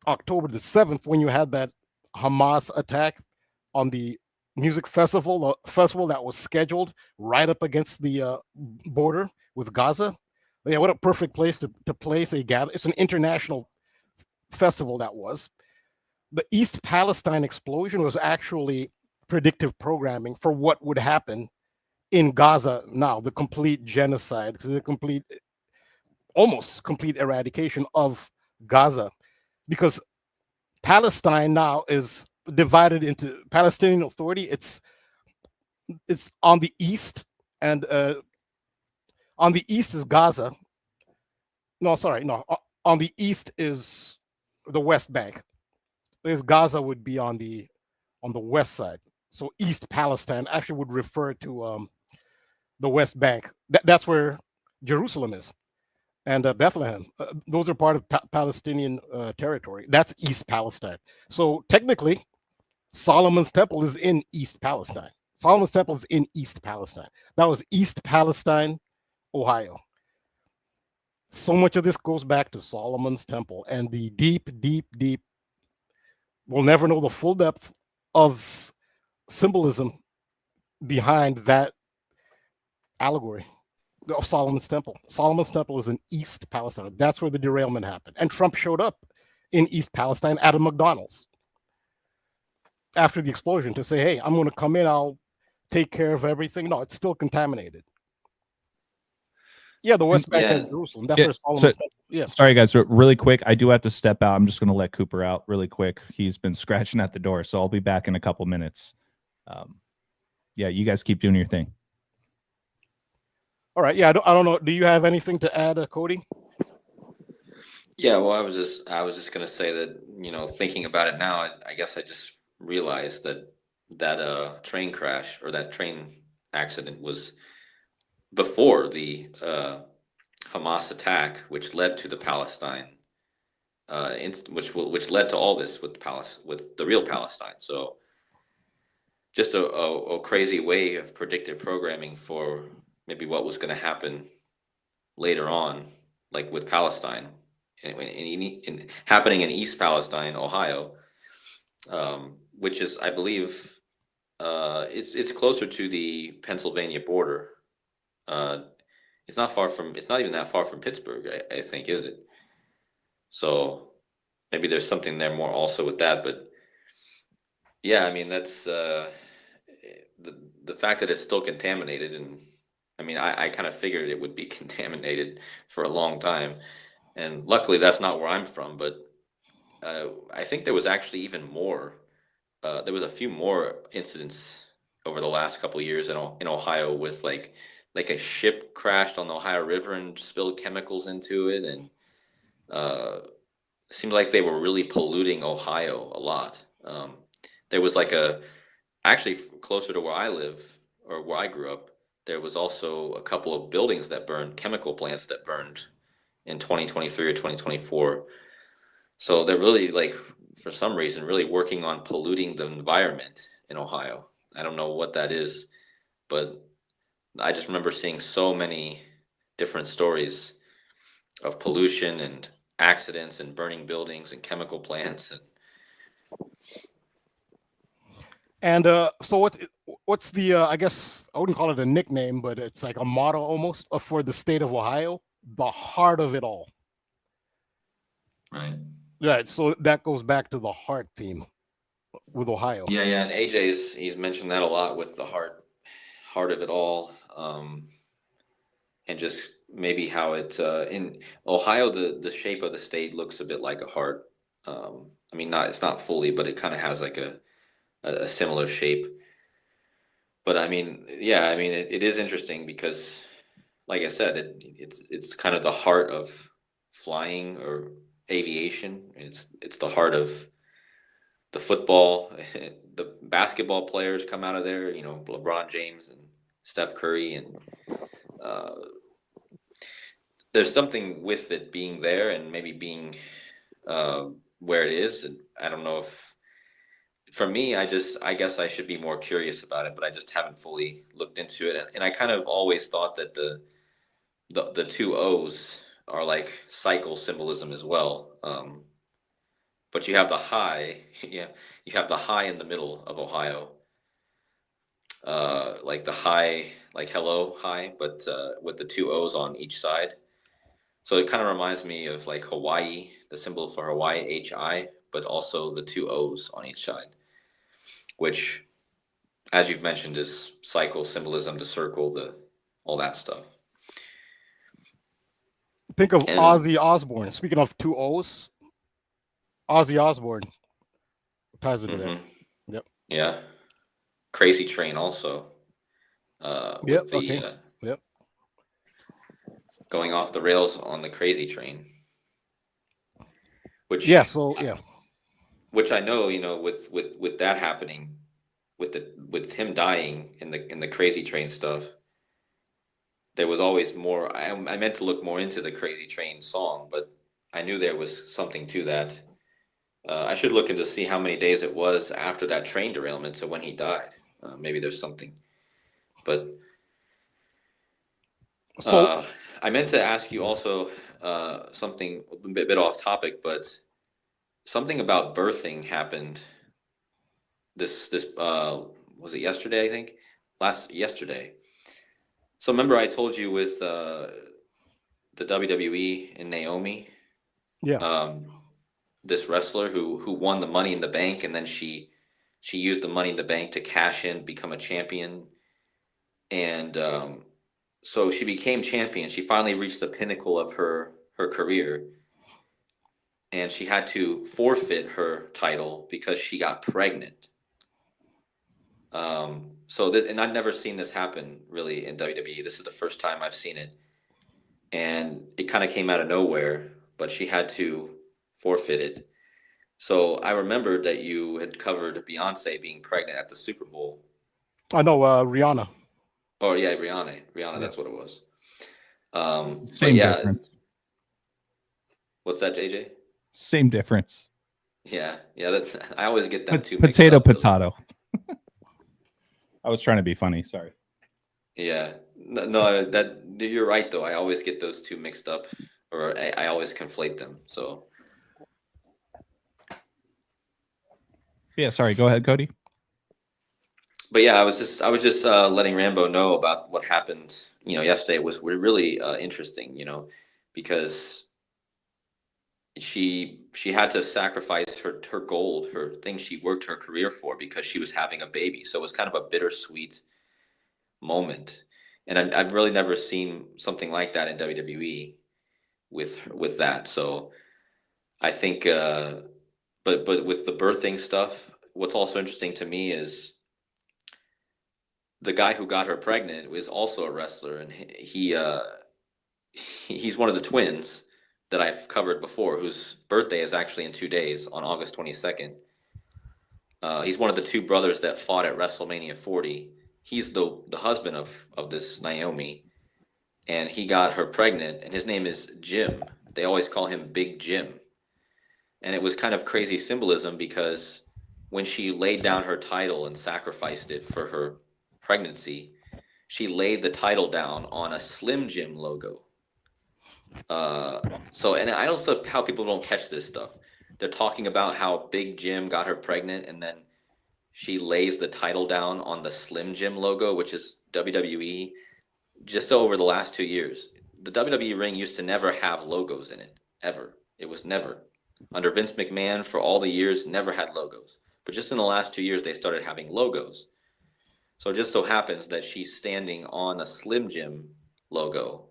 October the 7th when you had that Hamas attack on the music festival, that was scheduled right up against the border with Gaza. Yeah, what a perfect place to place a gather. It's an international festival that was. The East Palestine explosion was actually predictive programming for what would happen in Gaza now, the complete genocide, the almost complete eradication of Gaza, because Palestine now is divided into Palestinian Authority. It's on the east, and on the east is Gaza. No, sorry, no. On the east is the West Bank. Gaza would be on the west side. So East Palestine actually would refer to the West Bank. That's where Jerusalem is, and Bethlehem. Those are part of Palestinian territory. That's East Palestine. So technically, Solomon's Temple is in East Palestine. Solomon's Temple is in East Palestine. That was East Palestine, Ohio. So much of this goes back to Solomon's Temple and the deep, we'll never know the full depth of symbolism behind that allegory of Solomon's Temple. Solomon's Temple is in East Palestine. That's where the derailment happened. And Trump showed up in East Palestine at a McDonald's after the explosion to say, hey, I'm going to come in, I'll take care of everything. No, it's still contaminated. Yeah, the West Bank and Jerusalem. That's where Solomon's Temple. Yeah. Sorry, guys, really quick. I do have to step out. I'm just going to let Cooper out really quick. He's been scratching at the door, so I'll be back in a couple minutes. Yeah, you guys keep doing your thing. All right. Yeah, I don't know. Do you have anything to add, KODI? Yeah, well, I was just gonna say that, thinking about it now, I guess I just realized that train crash or that train accident was before the Hamas attack, which led to the Palestine, which led to all this with the real Palestine. So just a crazy way of predictive programming for maybe what was going to happen later on, like with Palestine, happening in East Palestine, Ohio, which is, I believe, it's closer to the Pennsylvania border. It's not even that far from Pittsburgh, I think, is it? So maybe there's something there more also with that, but yeah, I mean, that's the fact that it's still contaminated, and I mean, I kind of figured it would be contaminated for a long time, and luckily that's not where I'm from, but I think there was actually even more. There was a few more incidents over the last couple of years in Ohio with like a ship crashed on the Ohio River and spilled chemicals into it, and it seemed like they were really polluting Ohio a lot. There was actually closer to where I live or where I grew up, there was also a couple of buildings that burned, chemical plants that burned in 2023 or 2024. So they're really, for some reason, really working on polluting the environment in Ohio. I don't know what that is, but I just remember seeing so many different stories of pollution and accidents and burning buildings and chemical plants. And so what's the I guess I wouldn't call it a nickname, but it's like a motto almost for the state of Ohio, the heart of it all. Right. Right. So that goes back to the heart theme with Ohio. Yeah, and he's mentioned that a lot with the heart of it all, and just maybe how it in Ohio the shape of the state looks a bit like a heart. I mean, it's not fully, but it kind of has like a similar shape. But I mean, yeah, I mean it is interesting because, like I said, it's kind of the heart of flying or aviation. It's the heart of the football. The basketball players come out of there. You know, LeBron James and Steph Curry, and there's something with it being there and maybe being where it is. And I don't know if, for me, I guess I should be more curious about it, but I just haven't fully looked into it. And I kind of always thought that the two O's are like cycle symbolism as well. But you have the high, yeah, you have the high in the middle of Ohio. Like the high, like hello, high, but with the two O's on each side. So it kind of reminds me of like Hawaii, the symbol for Hawaii, HI, but also the two O's on each side, which, as you've mentioned, is cycle symbolism, the circle, all that stuff. Think of Ozzy Osbourne. Speaking of two O's, Ozzy Osbourne ties into that. Yep. Yeah. Crazy Train also. Yep. Yep. Going off the rails on the Crazy Train. Which Which I know, you know, with that happening, with him dying in the Crazy Train stuff, there was always more. I meant to look more into the Crazy Train song, but I knew there was something to that. I should look into see how many days it was after that train derailment to when he died. Maybe there's something. But I meant to ask you also something a bit off topic, but something about birthing happened. This was it yesterday? I think yesterday. So remember I told you with the WWE and Naomi. Yeah. This wrestler who won the Money in the Bank, and then she used the Money in the Bank to cash in, become a champion, and so she became champion. She finally reached the pinnacle of her career, and she had to forfeit her title because she got pregnant. And I've never seen this happen really in WWE. This is the first time I've seen it, and it kind of came out of nowhere. But she had to forfeit it. So I remembered that you had covered Beyonce being pregnant at the Super Bowl. I know Rihanna. Oh yeah, Rihanna. Yeah. That's what it was. Same difference. What's that, JJ? Same difference. Yeah. That's, I always get them two. Potato. I was trying to be funny. Sorry. Yeah. No, that you're right though. I always get those two mixed up, or I always conflate them. So. Yeah. Sorry. Go ahead, Cody. But yeah, I was just letting Rambo know about what happened. You know, yesterday was really interesting. You know, because she had to sacrifice her gold, her thing she worked her career for, because she was having a baby. So it was kind of a bittersweet moment, and I've really never seen something like that in WWE with that. So I think, but with the birthing stuff, what's also interesting to me is the guy who got her pregnant was also a wrestler, and he's one of the twins that I've covered before, whose birthday is actually in 2 days on August 22nd. He's one of the two brothers that fought at WrestleMania 40. He's the husband of this Naomi, and he got her pregnant, and his name is Jim. They always call him Big Jim. And it was kind of crazy symbolism because when she laid down her title and sacrificed it for her pregnancy, she laid the title down on a Slim Jim logo. And I don't know how people don't catch this stuff. They're talking about how Big Jim got her pregnant, and then she lays the title down on the Slim Jim logo, which is WWE, just over the last 2 years. The WWE ring used to never have logos in it, ever. It was never. Under Vince McMahon, for all the years, never had logos. But just in the last 2 years, they started having logos. So it just so happens that she's standing on a Slim Jim logo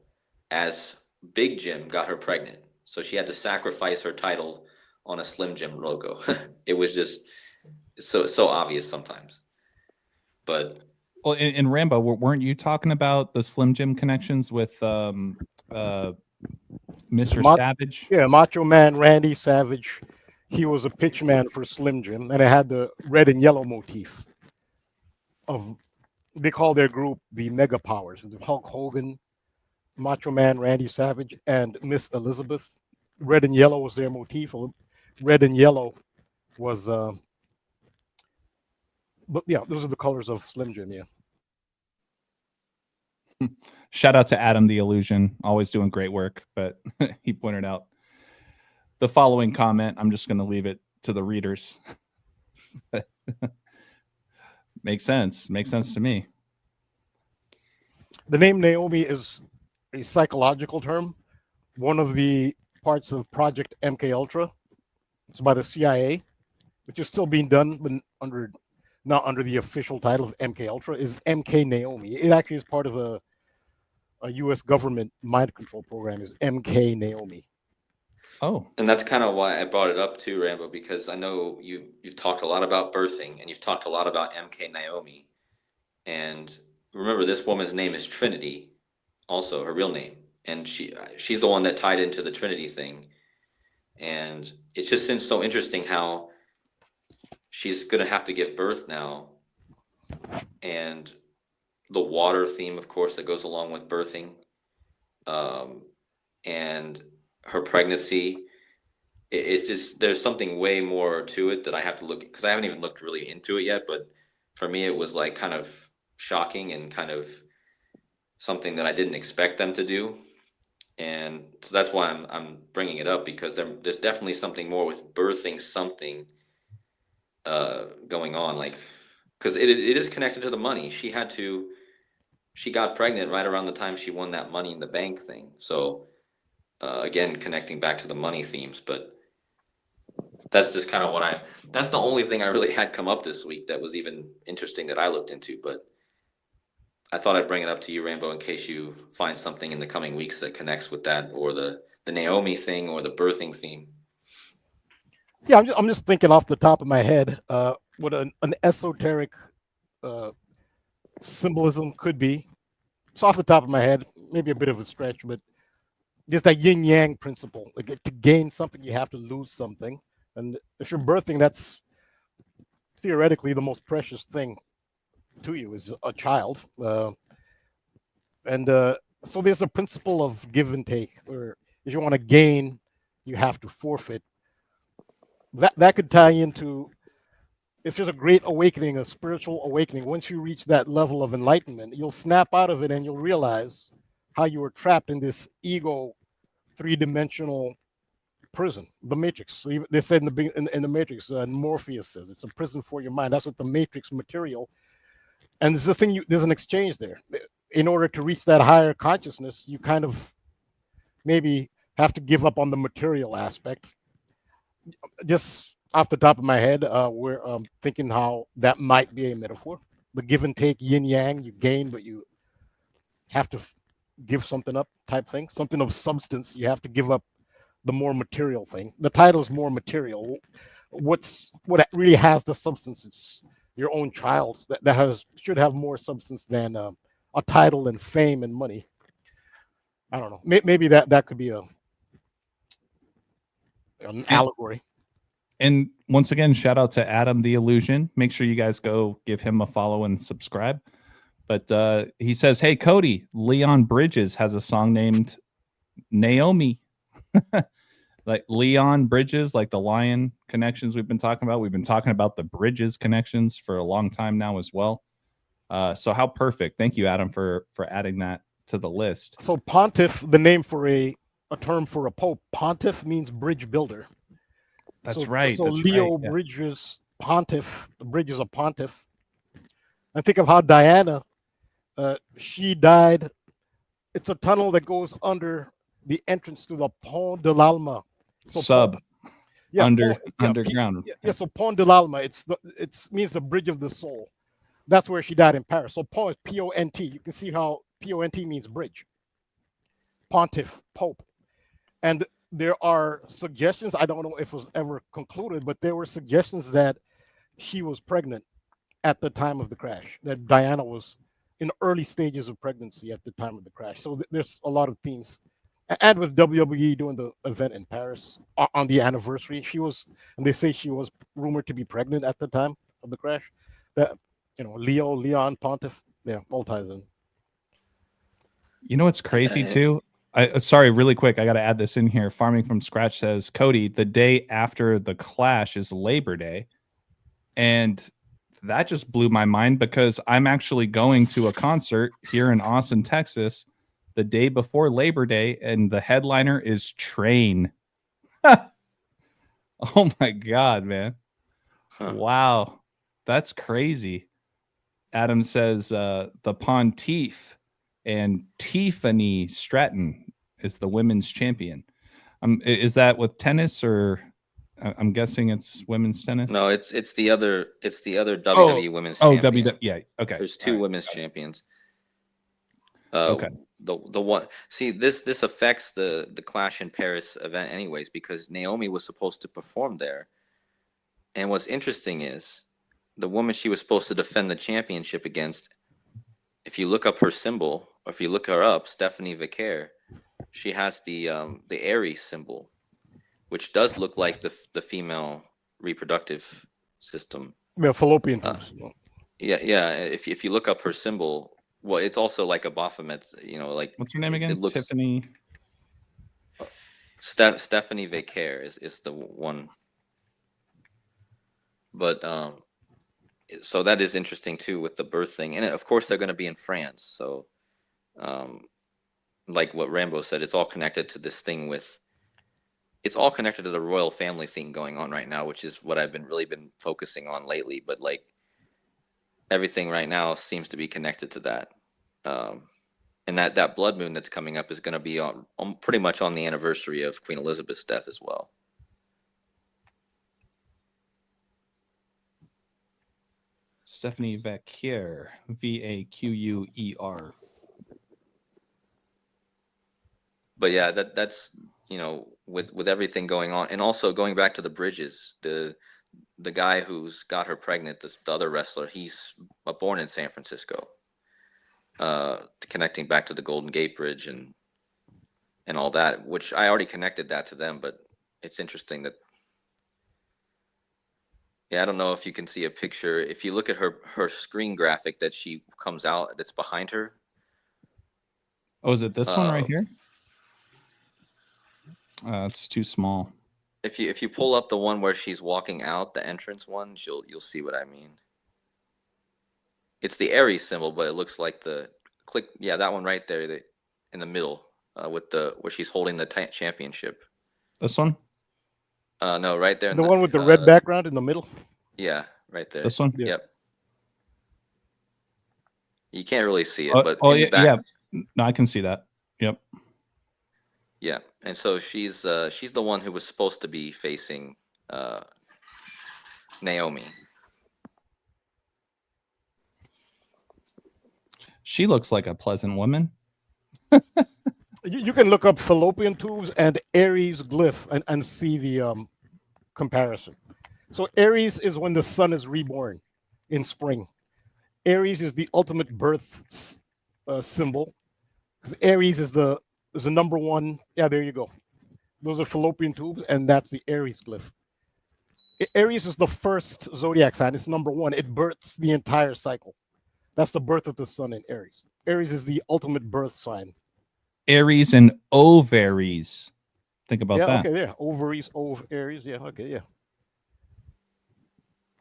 as Big Jim got her pregnant. So she had to sacrifice her title on a Slim Jim logo. It was just so obvious sometimes. But well, in Rambo, weren't you talking about the Slim Jim connections with Mr. Savage? Yeah, Macho Man Randy Savage. He was a pitchman for Slim Jim, and it had the red and yellow motif of, they call their group the Mega Powers. Hulk Hogan, Macho Man Randy Savage, and Miss Elizabeth. Red and yellow was their motif. Red and yellow was, but yeah, those are the colors of Slim Jim. Yeah. Shout out to Adam the Illusion, always doing great work. But he pointed out the following comment. I'm just going to leave it to the readers. Makes sense. Makes sense to me. The name Naomi is a psychological term. One of the parts of Project MK Ultra. It's by the CIA, which is still being done, but not under the official title of MK Ultra, is MK Naomi. It actually is part of a U.S. government mind control program, is MK Naomi. Oh. And that's kind of why I brought it up too, Rambo, because I know you've talked a lot about birthing and you've talked a lot about MK Naomi. And remember, this woman's name is Trinity, also her real name. And she's the one that tied into the Trinity thing. And it just seems so interesting how she's going to have to give birth now. And the water theme, of course, that goes along with birthing. And her pregnancy. It's just, there's something way more to it that I have to look, because I haven't even looked really into it yet. But for me, it was like kind of shocking and kind of something that I didn't expect them to do. And so that's why I'm bringing it up, because there's definitely something more with birthing something going on, like, because it is connected to the money. She got pregnant right around the time she won that Money in the Bank thing. So again, connecting back to the money themes. But that's just kind of that's the only thing I really had come up this week that was even interesting that I looked into. But I thought I'd bring it up to you, Rambo, in case you find something in the coming weeks that connects with that, or the Naomi thing, or the birthing theme. Yeah, I'm just thinking off the top of my head what an esoteric symbolism could be. It's off the top of my head, maybe a bit of a stretch, but just that yin yang principle. Like, to gain something, you have to lose something. And if you're birthing, that's theoretically the most precious thing to you, is a child. So there's a principle of give and take, or if you want to gain, you have to forfeit. That could tie into, if there's a great awakening, a spiritual awakening, once you reach that level of enlightenment, you'll snap out of it and you'll realize how you were trapped in this ego three-dimensional prison, the Matrix. They said in the Matrix, Morpheus says it's a prison for your mind. That's what the Matrix material. And there's this thing, there's an exchange there. In order to reach that higher consciousness, you kind of maybe have to give up on the material aspect. Just off the top of my head, we're thinking how that might be a metaphor. The give and take, yin yang, you gain, but you have to give something up type thing. Something of substance, you have to give up the more material thing. The title is more material. What really has the substance? It's your own child that should have more substance than a title and fame and money. I don't know. Maybe that could be an allegory. And once again, shout out to Adam the Illusion. Make sure you guys go give him a follow and subscribe. But he says, hey, Cody, Leon Bridges has a song named Naomi. Like Leon Bridges, like the lion connections we've been talking about. We've been talking about the Bridges connections for a long time now as well. So how perfect. Thank you, Adam, for adding that to the list. So pontiff, the name for a term for a pope, pontiff means bridge builder. That's right. So that's Leo right, yeah. Bridges, Pontiff. The bridge is a Pontiff. And think of how Diana, she died. It's a tunnel that goes under the entrance to the Pont de l'Alma. So underground. Yeah, so Pont de l'Alma, it means the bridge of the soul. That's where she died in Paris. So Pont is P-O-N-T. You can see how P-O-N-T means bridge. Pontiff, Pope. And there are suggestions, I don't know if it was ever concluded, but there were suggestions that she was pregnant at the time of the crash, that Diana was in early stages of pregnancy at the time of the crash. So there's a lot of themes. And with WWE doing the event in Paris on the anniversary, and they say she was rumored to be pregnant at the time of the crash. That, Leon, Pontiff, yeah, all ties in. You know what's crazy too? Sorry, really quick, I got to add this in here. Farming from Scratch says, Cody, the day after the clash is Labor Day. And that just blew my mind because I'm actually going to a concert here in Austin, Texas, the day before Labor Day, and the headliner is Train. Oh my God, man. Wow. That's crazy. Adam says the Pontiff and Tiffany Stratton is the women's champion. Is that with tennis, or I'm guessing it's women's tennis? No, it's the other WWE women's champion. Yeah, okay. There's two women's champions. Okay. The one, see, this affects the Clash in Paris event anyways, because Naomi was supposed to perform there. And what's interesting is the woman she was supposed to defend the championship against, if you look up her symbol, or if you look her up, Stephanie Vicaire, she has the Aries symbol, which does look like the female reproductive system. Yeah, fallopian tubes. Yeah. If you look up her symbol, well, it's also like a Baphomet. Like, what's her name again? It looks, Tiffany. Stephanie Vicaire is the one. But so that is interesting too with the birth thing, and of course they're going to be in France. So, like what Rambo said, it's all connected to this thing it's all connected to the royal family thing going on right now, which is what I've really been focusing on lately. But like everything right now seems to be connected to that, and that blood moon that's coming up is going to be on pretty much on the anniversary of Queen Elizabeth's death as well. Stephanie Vaquer, Vaquer. But yeah, that's with everything going on, and also going back to the bridges, the guy who's got her pregnant, the other wrestler, he's born in San Francisco. Connecting back to the Golden Gate Bridge and all that, which I already connected that to them, but it's interesting that. Yeah, I don't know if you can see a picture. If you look at her screen graphic that she comes out, that's behind her. Oh, is it this one right here? It's too small. If you pull up the one where she's walking out, the entrance one, you'll see what I mean. It's the Aries symbol, but it looks like that one right there, in the middle, with where she's holding the championship. This one? No, right there. The one with the red background in the middle? Yeah, right there. This one? Yeah. Yep. You can't really see it, but yeah. No, I can see that. Yep. Yeah, and so she's the one who was supposed to be facing Naomi. She looks like a pleasant woman. You can look up fallopian tubes and Aries glyph and see the comparison. So Aries is when the sun is reborn in spring. Aries is the ultimate birth symbol. Aries is the number one. Yeah, there you go. Those are fallopian tubes, and that's the Aries glyph. Aries is the first zodiac sign. It's number one. It births the entire cycle. That's the birth of the sun in Aries. Aries is the ultimate birth sign. Aries and ovaries. Think about that. Okay, yeah. Ovaries, Aries. Yeah, okay, yeah.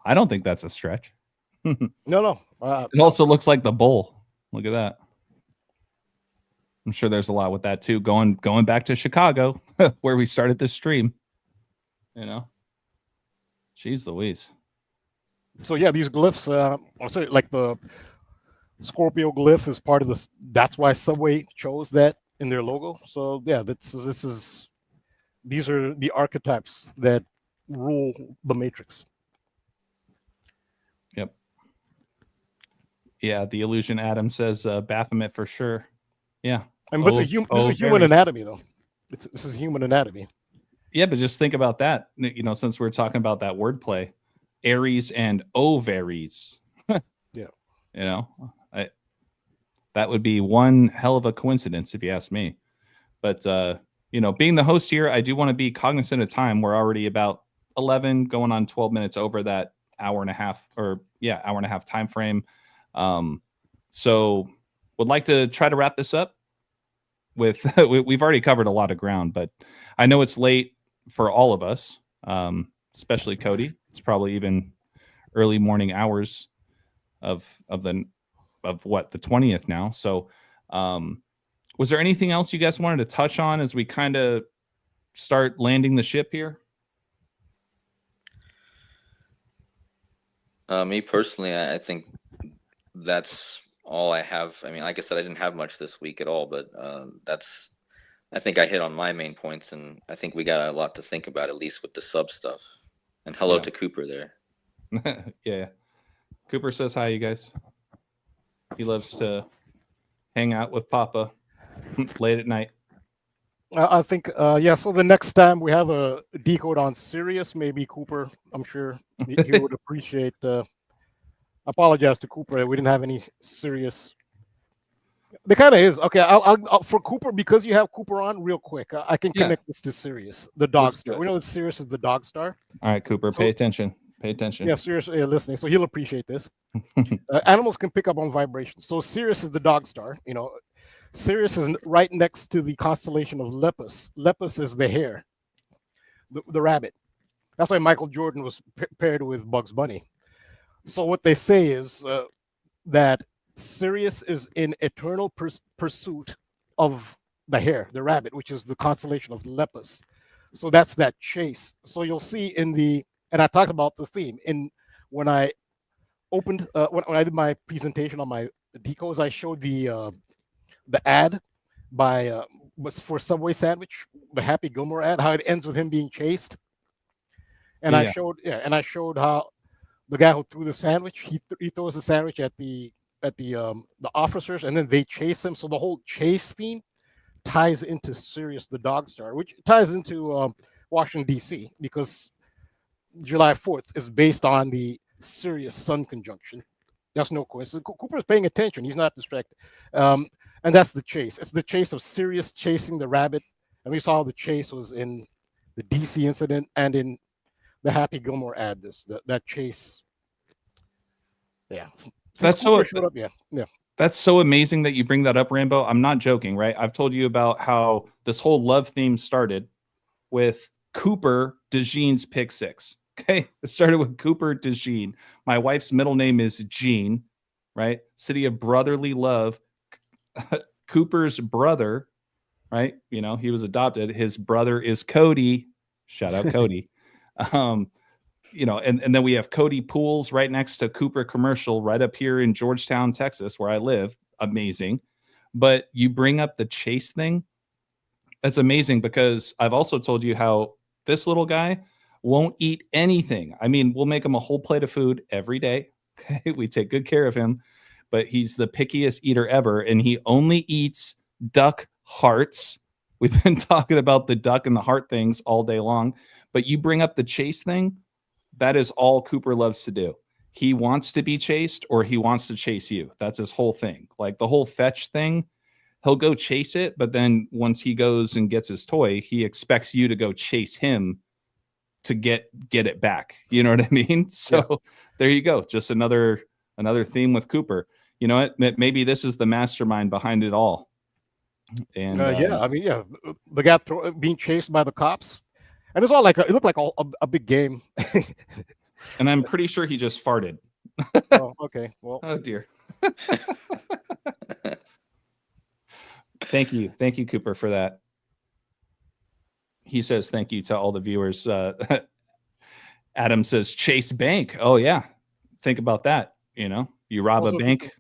I don't think that's a stretch. No. It also looks like the bull. Look at that. I'm sure there's a lot with that too. Going back to Chicago, where we started this stream. Jeez Louise. So yeah, these glyphs, I'll say like the Scorpio glyph is part of this. That's why Subway chose that in their logo. So yeah, these are the archetypes that rule the matrix. Yep. Yeah, the illusion Adam says Baphomet for sure. Yeah. And this is human very. anatomy though. This is human anatomy. Yeah, but just think about that. You know, since we're talking about that wordplay, Aries and ovaries. Yeah. You know, that would be one hell of a coincidence if you ask me. But you know, being the host here, I do want to be cognizant of time. We're already about 11, going on 12 minutes over that hour and a half time frame. So would like to try to wrap this up with we've already covered a lot of ground, but I know it's late for all of us, especially Cody. It's probably even early morning hours of the 20th now. So was there anything else you guys wanted to touch on as we kind of start landing the ship here? Me personally, I think that's all I have. I mean, like I said, I didn't have much this week at all, but I think I hit on my main points, and I think we got a lot to think about, at least with the sub stuff. And hello to Cooper there. Yeah. Cooper says hi, you guys. He loves to hang out with Papa late at night. I think, yeah, so the next time we have a decode on Sirius, maybe Cooper, I'm sure he would appreciate. I apologize to Cooper that we didn't have any Sirius. There kind of is. Okay, I'll for Cooper, because you have Cooper on, real quick, I can connect this to Sirius, the dog star. We know that Sirius is the dog star. All right, Cooper, pay attention. Pay attention. Yeah, Sirius, listening, so he'll appreciate this. Animals can pick up on vibrations. So Sirius is the dog star, you know. Sirius is right next to the constellation of Lepus. Lepus is the hare, the rabbit. That's why Michael Jordan was paired with Bugs Bunny. So what they say is that Sirius is in eternal pursuit of the hare, the rabbit, which is the constellation of Lepus. So that's that chase. So you'll see and I talked about the theme when I opened when I did my presentation on my decodes, I showed the ad was for Subway sandwich, the Happy Gilmore ad, how it ends with him being chased. And I showed how the guy who threw the sandwich, he throws the sandwich at the officers, and then they chase him. So the whole chase theme ties into Sirius the Dog Star, which ties into Washington D.C. because July 4th is based on the Sirius Sun conjunction. That's no coincidence. Cooper's paying attention; he's not distracted. And that's the chase. It's the chase of Sirius chasing the rabbit, and we saw the chase was in the DC incident and in the Happy Gilmore ad. That chase. Yeah, that's so. Yeah. That's so amazing that you bring that up, Rambo. I'm not joking, right? I've told you about how this whole love theme started with Cooper DeJean's Pick Six. Okay, it started with Cooper DeJean. My wife's middle name is Jean, right? City of brotherly love. Cooper's brother, right? You know, he was adopted. His brother is Cody. Shout out Cody. You know, and then we have Cody Pools right next to Cooper Commercial right up here in Georgetown, Texas, where I live. Amazing. But you bring up the chase thing. That's amazing because I've also told you how this little guy won't eat anything. I mean, we'll make him a whole plate of food every day. Okay, we take good care of him. But he's the pickiest eater ever, and he only eats duck hearts. We've been talking about the duck and the heart things all day long, but you bring up the chase thing, that is all Cooper loves to do. He wants to be chased or he wants to chase you. That's his whole thing. Like the whole fetch thing, he'll go chase it, but then once he goes and gets his toy, he expects you to go chase him to get it back. You know what I mean? So There you go. Just another theme with Cooper. You know what? Maybe this is the mastermind behind it all. And yeah, I mean, yeah, the guy being chased by the cops, and it's all like it looked like a big game. And I'm pretty sure he just farted. Oh, okay. Well, oh dear. Thank you, Cooper, for that. He says thank you to all the viewers. Adam says Chase Bank. Oh yeah, think about that. You know, you rob Also a bank,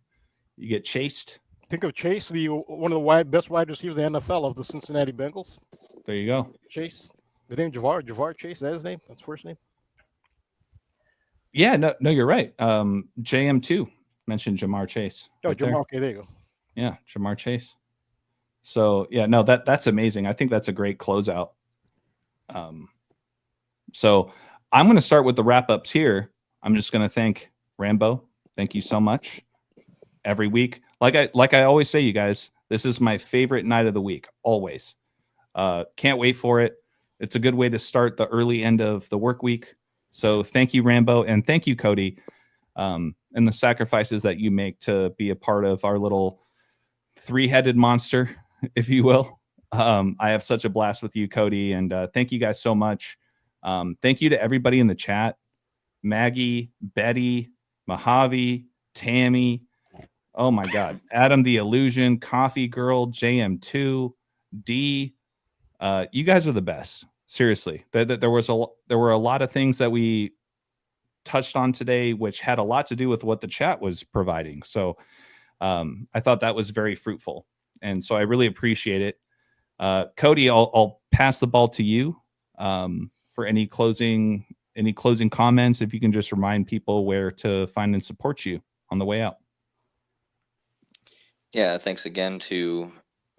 you get chased. Think of Chase, one of the best wide receivers in the NFL of the Cincinnati Bengals. There you go. Chase. The name Javar Chase. Is that his name? That's his first name. Yeah, no, you're right. JM2 mentioned Jamar Chase. Oh, right Jamar. there. Okay, there you go. Yeah, Jamar Chase. So yeah, no, that's amazing. I think that's a great closeout. So I'm going to start with the wrap ups here. I'm just going to thank Rambo. Thank you so much. Every week, like I always say, you guys, this is my favorite night of the week. Always. Can't wait for it. It's a good way to start the early end of the work week. So thank you, Rambo, and thank you, Cody, and the sacrifices that you make to be a part of our little three-headed monster, if you will. I have such a blast with you, Cody, and thank you guys so much. Thank you to everybody in the chat. Maggie, Betty, Mojave, Tammy. Oh my God. Adam the Illusion, Coffee Girl, JM2, D. You guys are the best. Seriously. There were a lot of things that we touched on today, which had a lot to do with what the chat was providing. So I thought that was very fruitful. And so I really appreciate it. Cody, I'll pass the ball to you for any closing comments. If you can just remind people where to find and support you on the way out. Yeah, thanks again to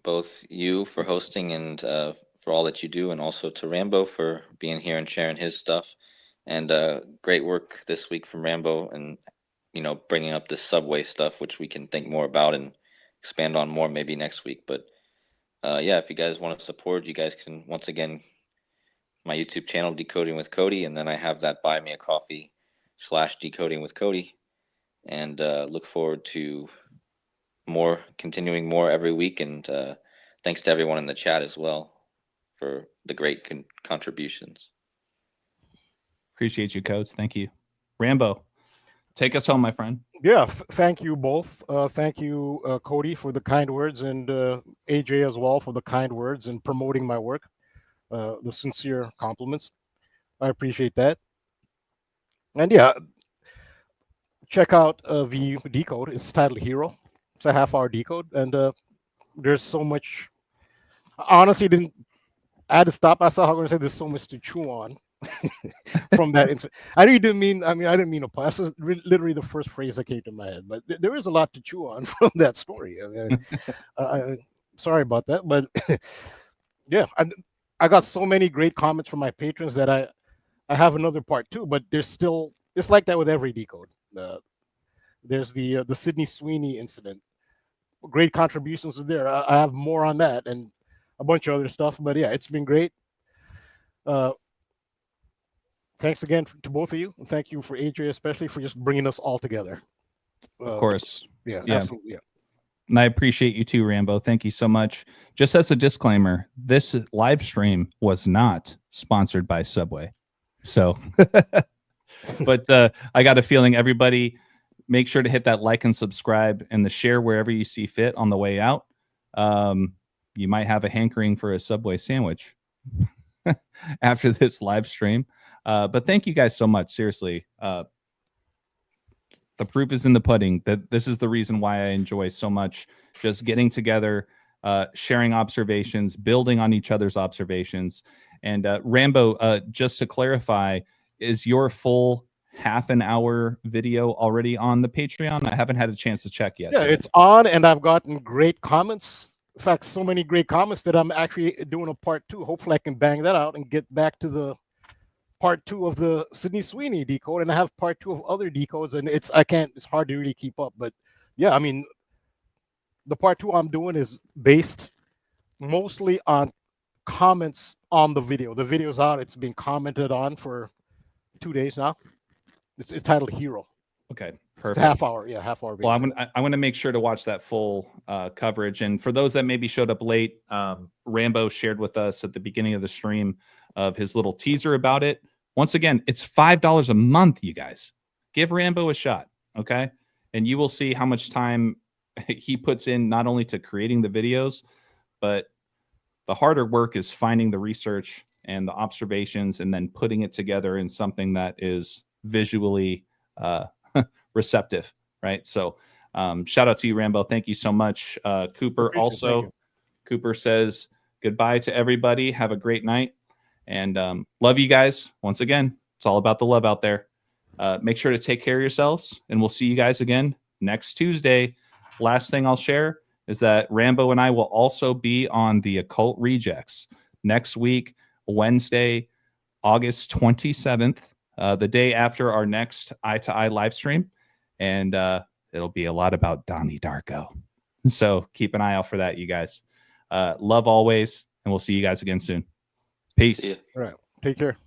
both you for hosting and for all that you do, and also to Rambo for being here and sharing his stuff. And great work this week from Rambo, and bringing up this Subway stuff, which we can think more about and expand on more maybe next week. But yeah, if you guys want to support, you guys can once again my YouTube channel, Decoding with Cody, and then I have that Buy Me a Coffee /Decoding with Cody, and look forward to continuing more every week. And thanks to everyone in the chat as well for the great contributions. Appreciate you, Codes. Thank you. Rambo, take us home, my friend. Yeah, thank you both. Thank you, Cody, for the kind words, and AJ as well for the kind words and promoting my work. The sincere compliments. I appreciate that. And yeah, check out the decode. It's titled Hero. It's a half-hour decode, and there's so much. I honestly I had to stop myself. I'm going to say there's so much to chew on from that. I didn't mean to pass. That's literally the first phrase that came to my head. But there is a lot to chew on from that story. Sorry about that, but yeah, I got so many great comments from my patrons that I have another part too. But there's still, it's like that with every decode. There's the Sydney Sweeney incident. Great contributions there. I have more on that and a bunch of other stuff. But yeah, it's been great. Thanks again to both of you. And thank you for AJ, especially for just bringing us all together. Of course. Yeah, absolutely. Yeah. And I appreciate you too, Rambo. Thank you so much. Just as a disclaimer, this live stream was not sponsored by Subway. So, but I got a feeling everybody make sure to hit that like and subscribe and the share wherever you see fit on the way out. You might have a hankering for a Subway sandwich after this live stream. But thank you guys so much. Seriously. The proof is in the pudding. That this is the reason why I enjoy so much just getting together, sharing observations, building on each other's observations. And Rambo, just to clarify, is your full half an hour video already on the Patreon? I haven't had a chance to check yet. Yeah, it's on, and I've gotten great comments. In fact, so many great comments that I'm actually doing a part 2. Hopefully I can bang that out and get back to the part 2 of the Sydney Sweeney decode, and I have part 2 of other decodes, and it's hard to really keep up. But yeah, I mean, the part 2 I'm doing is based mostly on comments on the video. The video's out. It's been commented on for 2 days now. It's titled Hero. Okay, perfect. perfect. Half hour video. Well, I'm gonna make sure to watch that full coverage. And for those that maybe showed up late, Rambo shared with us at the beginning of the stream of his little teaser about it. Once again, it's $5 a month, you guys. Give Rambo a shot, okay? And you will see how much time he puts in, not only to creating the videos, but the harder work is finding the research and the observations and then putting it together in something that is visually receptive, right? So shout out to you, Rambo. Thank you so much. Cooper Appreciate it. also, Thank you. Cooper says goodbye to everybody. Have a great night. And love you guys. Once again, it's all about the love out there. Make sure to take care of yourselves, and we'll see you guys again next Tuesday. Last thing I'll share is that Rambo and I will also be on the Occult Rejects next week, Wednesday, August 27th, the day after our next Eye to Eye live stream. And it'll be a lot about Donnie Darko. So keep an eye out for that, you guys. Love always, and we'll see you guys again soon. Peace. All right. Take care.